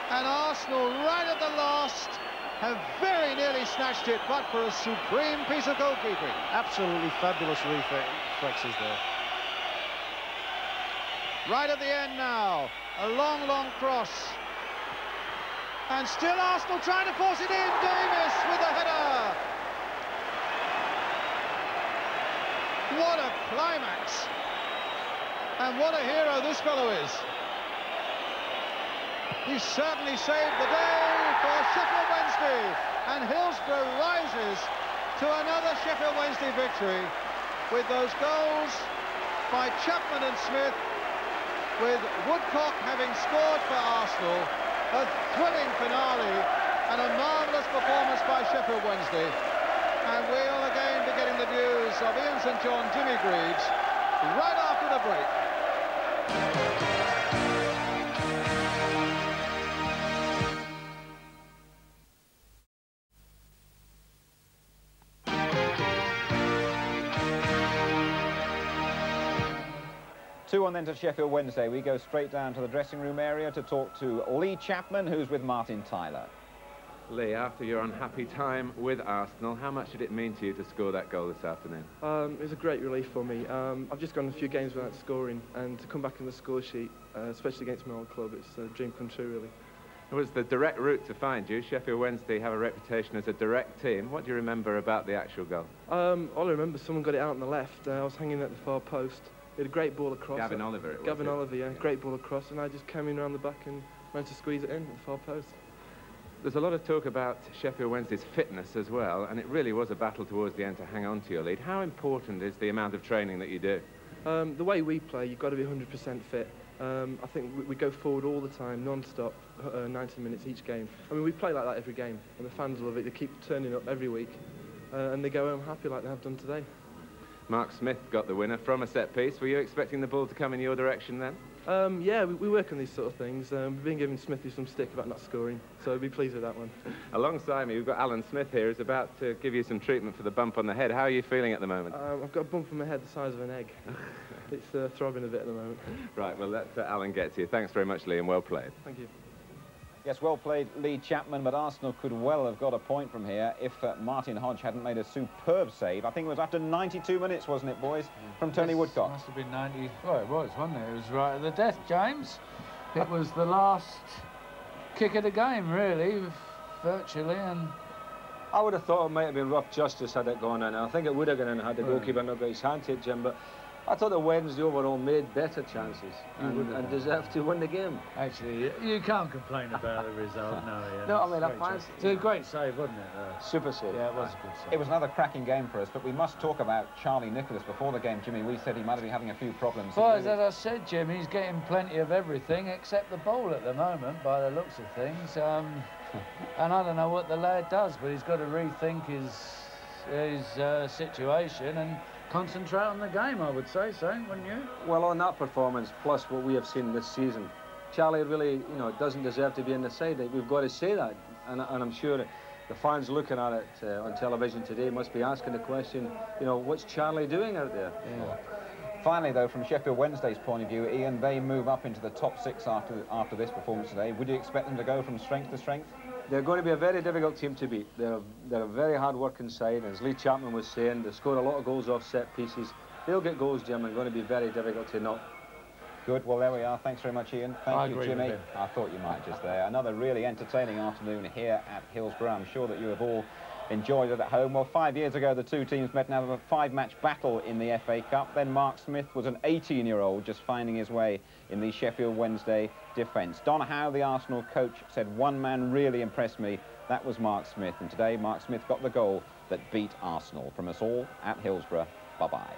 And Arsenal, right at the last, have very nearly snatched it, but for a supreme piece of goalkeeping. Absolutely fabulous reflexes there. Right at the end now, a long, long cross. And still Arsenal trying to force it in. Davis with a header. What a climax. And what a hero this fellow is. He certainly saved the day for Sheffield Wednesday, and Hillsborough rises to another Sheffield Wednesday victory with those goals by Chapman and Smith, with Woodcock having scored for Arsenal. A thrilling finale and a marvellous performance by Sheffield Wednesday. And we'll again be getting the news of Ian St John, Jimmy Greaves right after the break. 2-1 then to Sheffield Wednesday. We go straight down to the dressing room area to talk to Lee Chapman, who's with Martin Tyler. Lee, after your unhappy time with Arsenal, how much did it mean to you to score that goal this afternoon? It was a great relief for me. I've just gone a few games without scoring, and to come back in the score sheet, especially against my old club, it's a dream come true, really. It was the direct route to find you. Sheffield Wednesday have a reputation as a direct team. What do you remember about the actual goal? All I remember, someone got it out on the left. I was hanging at the far post. He had a great ball across. Gavin Oliver, it was. Gavin Oliver, yeah. Great ball across, and I just came in around the back and managed to squeeze it in at the far post. There's a lot of talk about Sheffield Wednesday's fitness as well, and it really was a battle towards the end to hang on to your lead. How important is the amount of training that you do? The way we play, you've got to be 100% fit. I think we go forward all the time, non-stop, 90 minutes each game. I mean, we play like that every game, and the fans love it. They keep turning up every week, and they go home happy like they have done today. Mark Smith got the winner from a set piece. Were you expecting the ball to come in your direction then? Yeah, we work on these sort of things. We've been giving Smithy some stick about not scoring, so be pleased with that one. Alongside me, we've got Alan Smith here, who's about to give you some treatment for the bump on the head. How are you feeling at the moment? I've got a bump on my head the size of an egg. It's throbbing a bit at the moment. Right, well, let Alan get to you. Thanks very much, Lee, and well played. Thank you. Yes, well played, Lee Chapman, but Arsenal could well have got a point from here if Martin Hodge hadn't made a superb save. I think it was after 92 minutes, wasn't it, boys, from Tony Woodcock? Must have been 90. Well, it was, wasn't it? It was right at the death, James. It was the last kick of the game, really, virtually, and... I would have thought it might have been rough justice had it gone in. I think it would have gone in had the goalkeeper not got his hand to it, Jim, but I thought the Wednesday overall made better chances and deserved to win the game. Actually, you can't complain about the result, no. Yeah. No, I mean, I fancy... It's a great save, wasn't it? Super save. Yeah, it was a good save. It was another cracking game for us, but we must talk about Charlie Nicholas. Before the game, Jimmy, we said he might have been having a few problems. Well, as I said, Jim, he's getting plenty of everything except the ball at the moment, by the looks of things. And I don't know what the lad does, but he's got to rethink his situation and concentrate on the game, I would say so, wouldn't you? Well, on that performance, plus what we have seen this season, Charlie really, doesn't deserve to be in the side. We've got to say that, and I'm sure the fans looking at it on television today must be asking the question, what's Charlie doing out there? Yeah. Finally, though, from Sheffield Wednesday's point of view, Ian, they move up into the top 6 after this performance today. Would you expect them to go from strength to strength? They're going to be a very difficult team to beat. They're a very hard-working side, as Lee Chapman was saying. They score a lot of goals off set pieces. They'll get goals, Jim, and going to be very difficult to knock. Good. Well, there we are. Thanks very much, Ian. Thank you, Jimmy. I thought you might just there. Another really entertaining afternoon here at Hillsborough. I'm sure that you have all enjoyed it at home. Well, 5 years ago, the two teams met and have a 5-match battle in the FA Cup. Then Mark Smith was an 18-year-old just finding his way in the Sheffield Wednesday defence. Don Howe, the Arsenal coach, said one man really impressed me. That was Mark Smith. And today, Mark Smith got the goal that beat Arsenal. From us all at Hillsborough, bye-bye.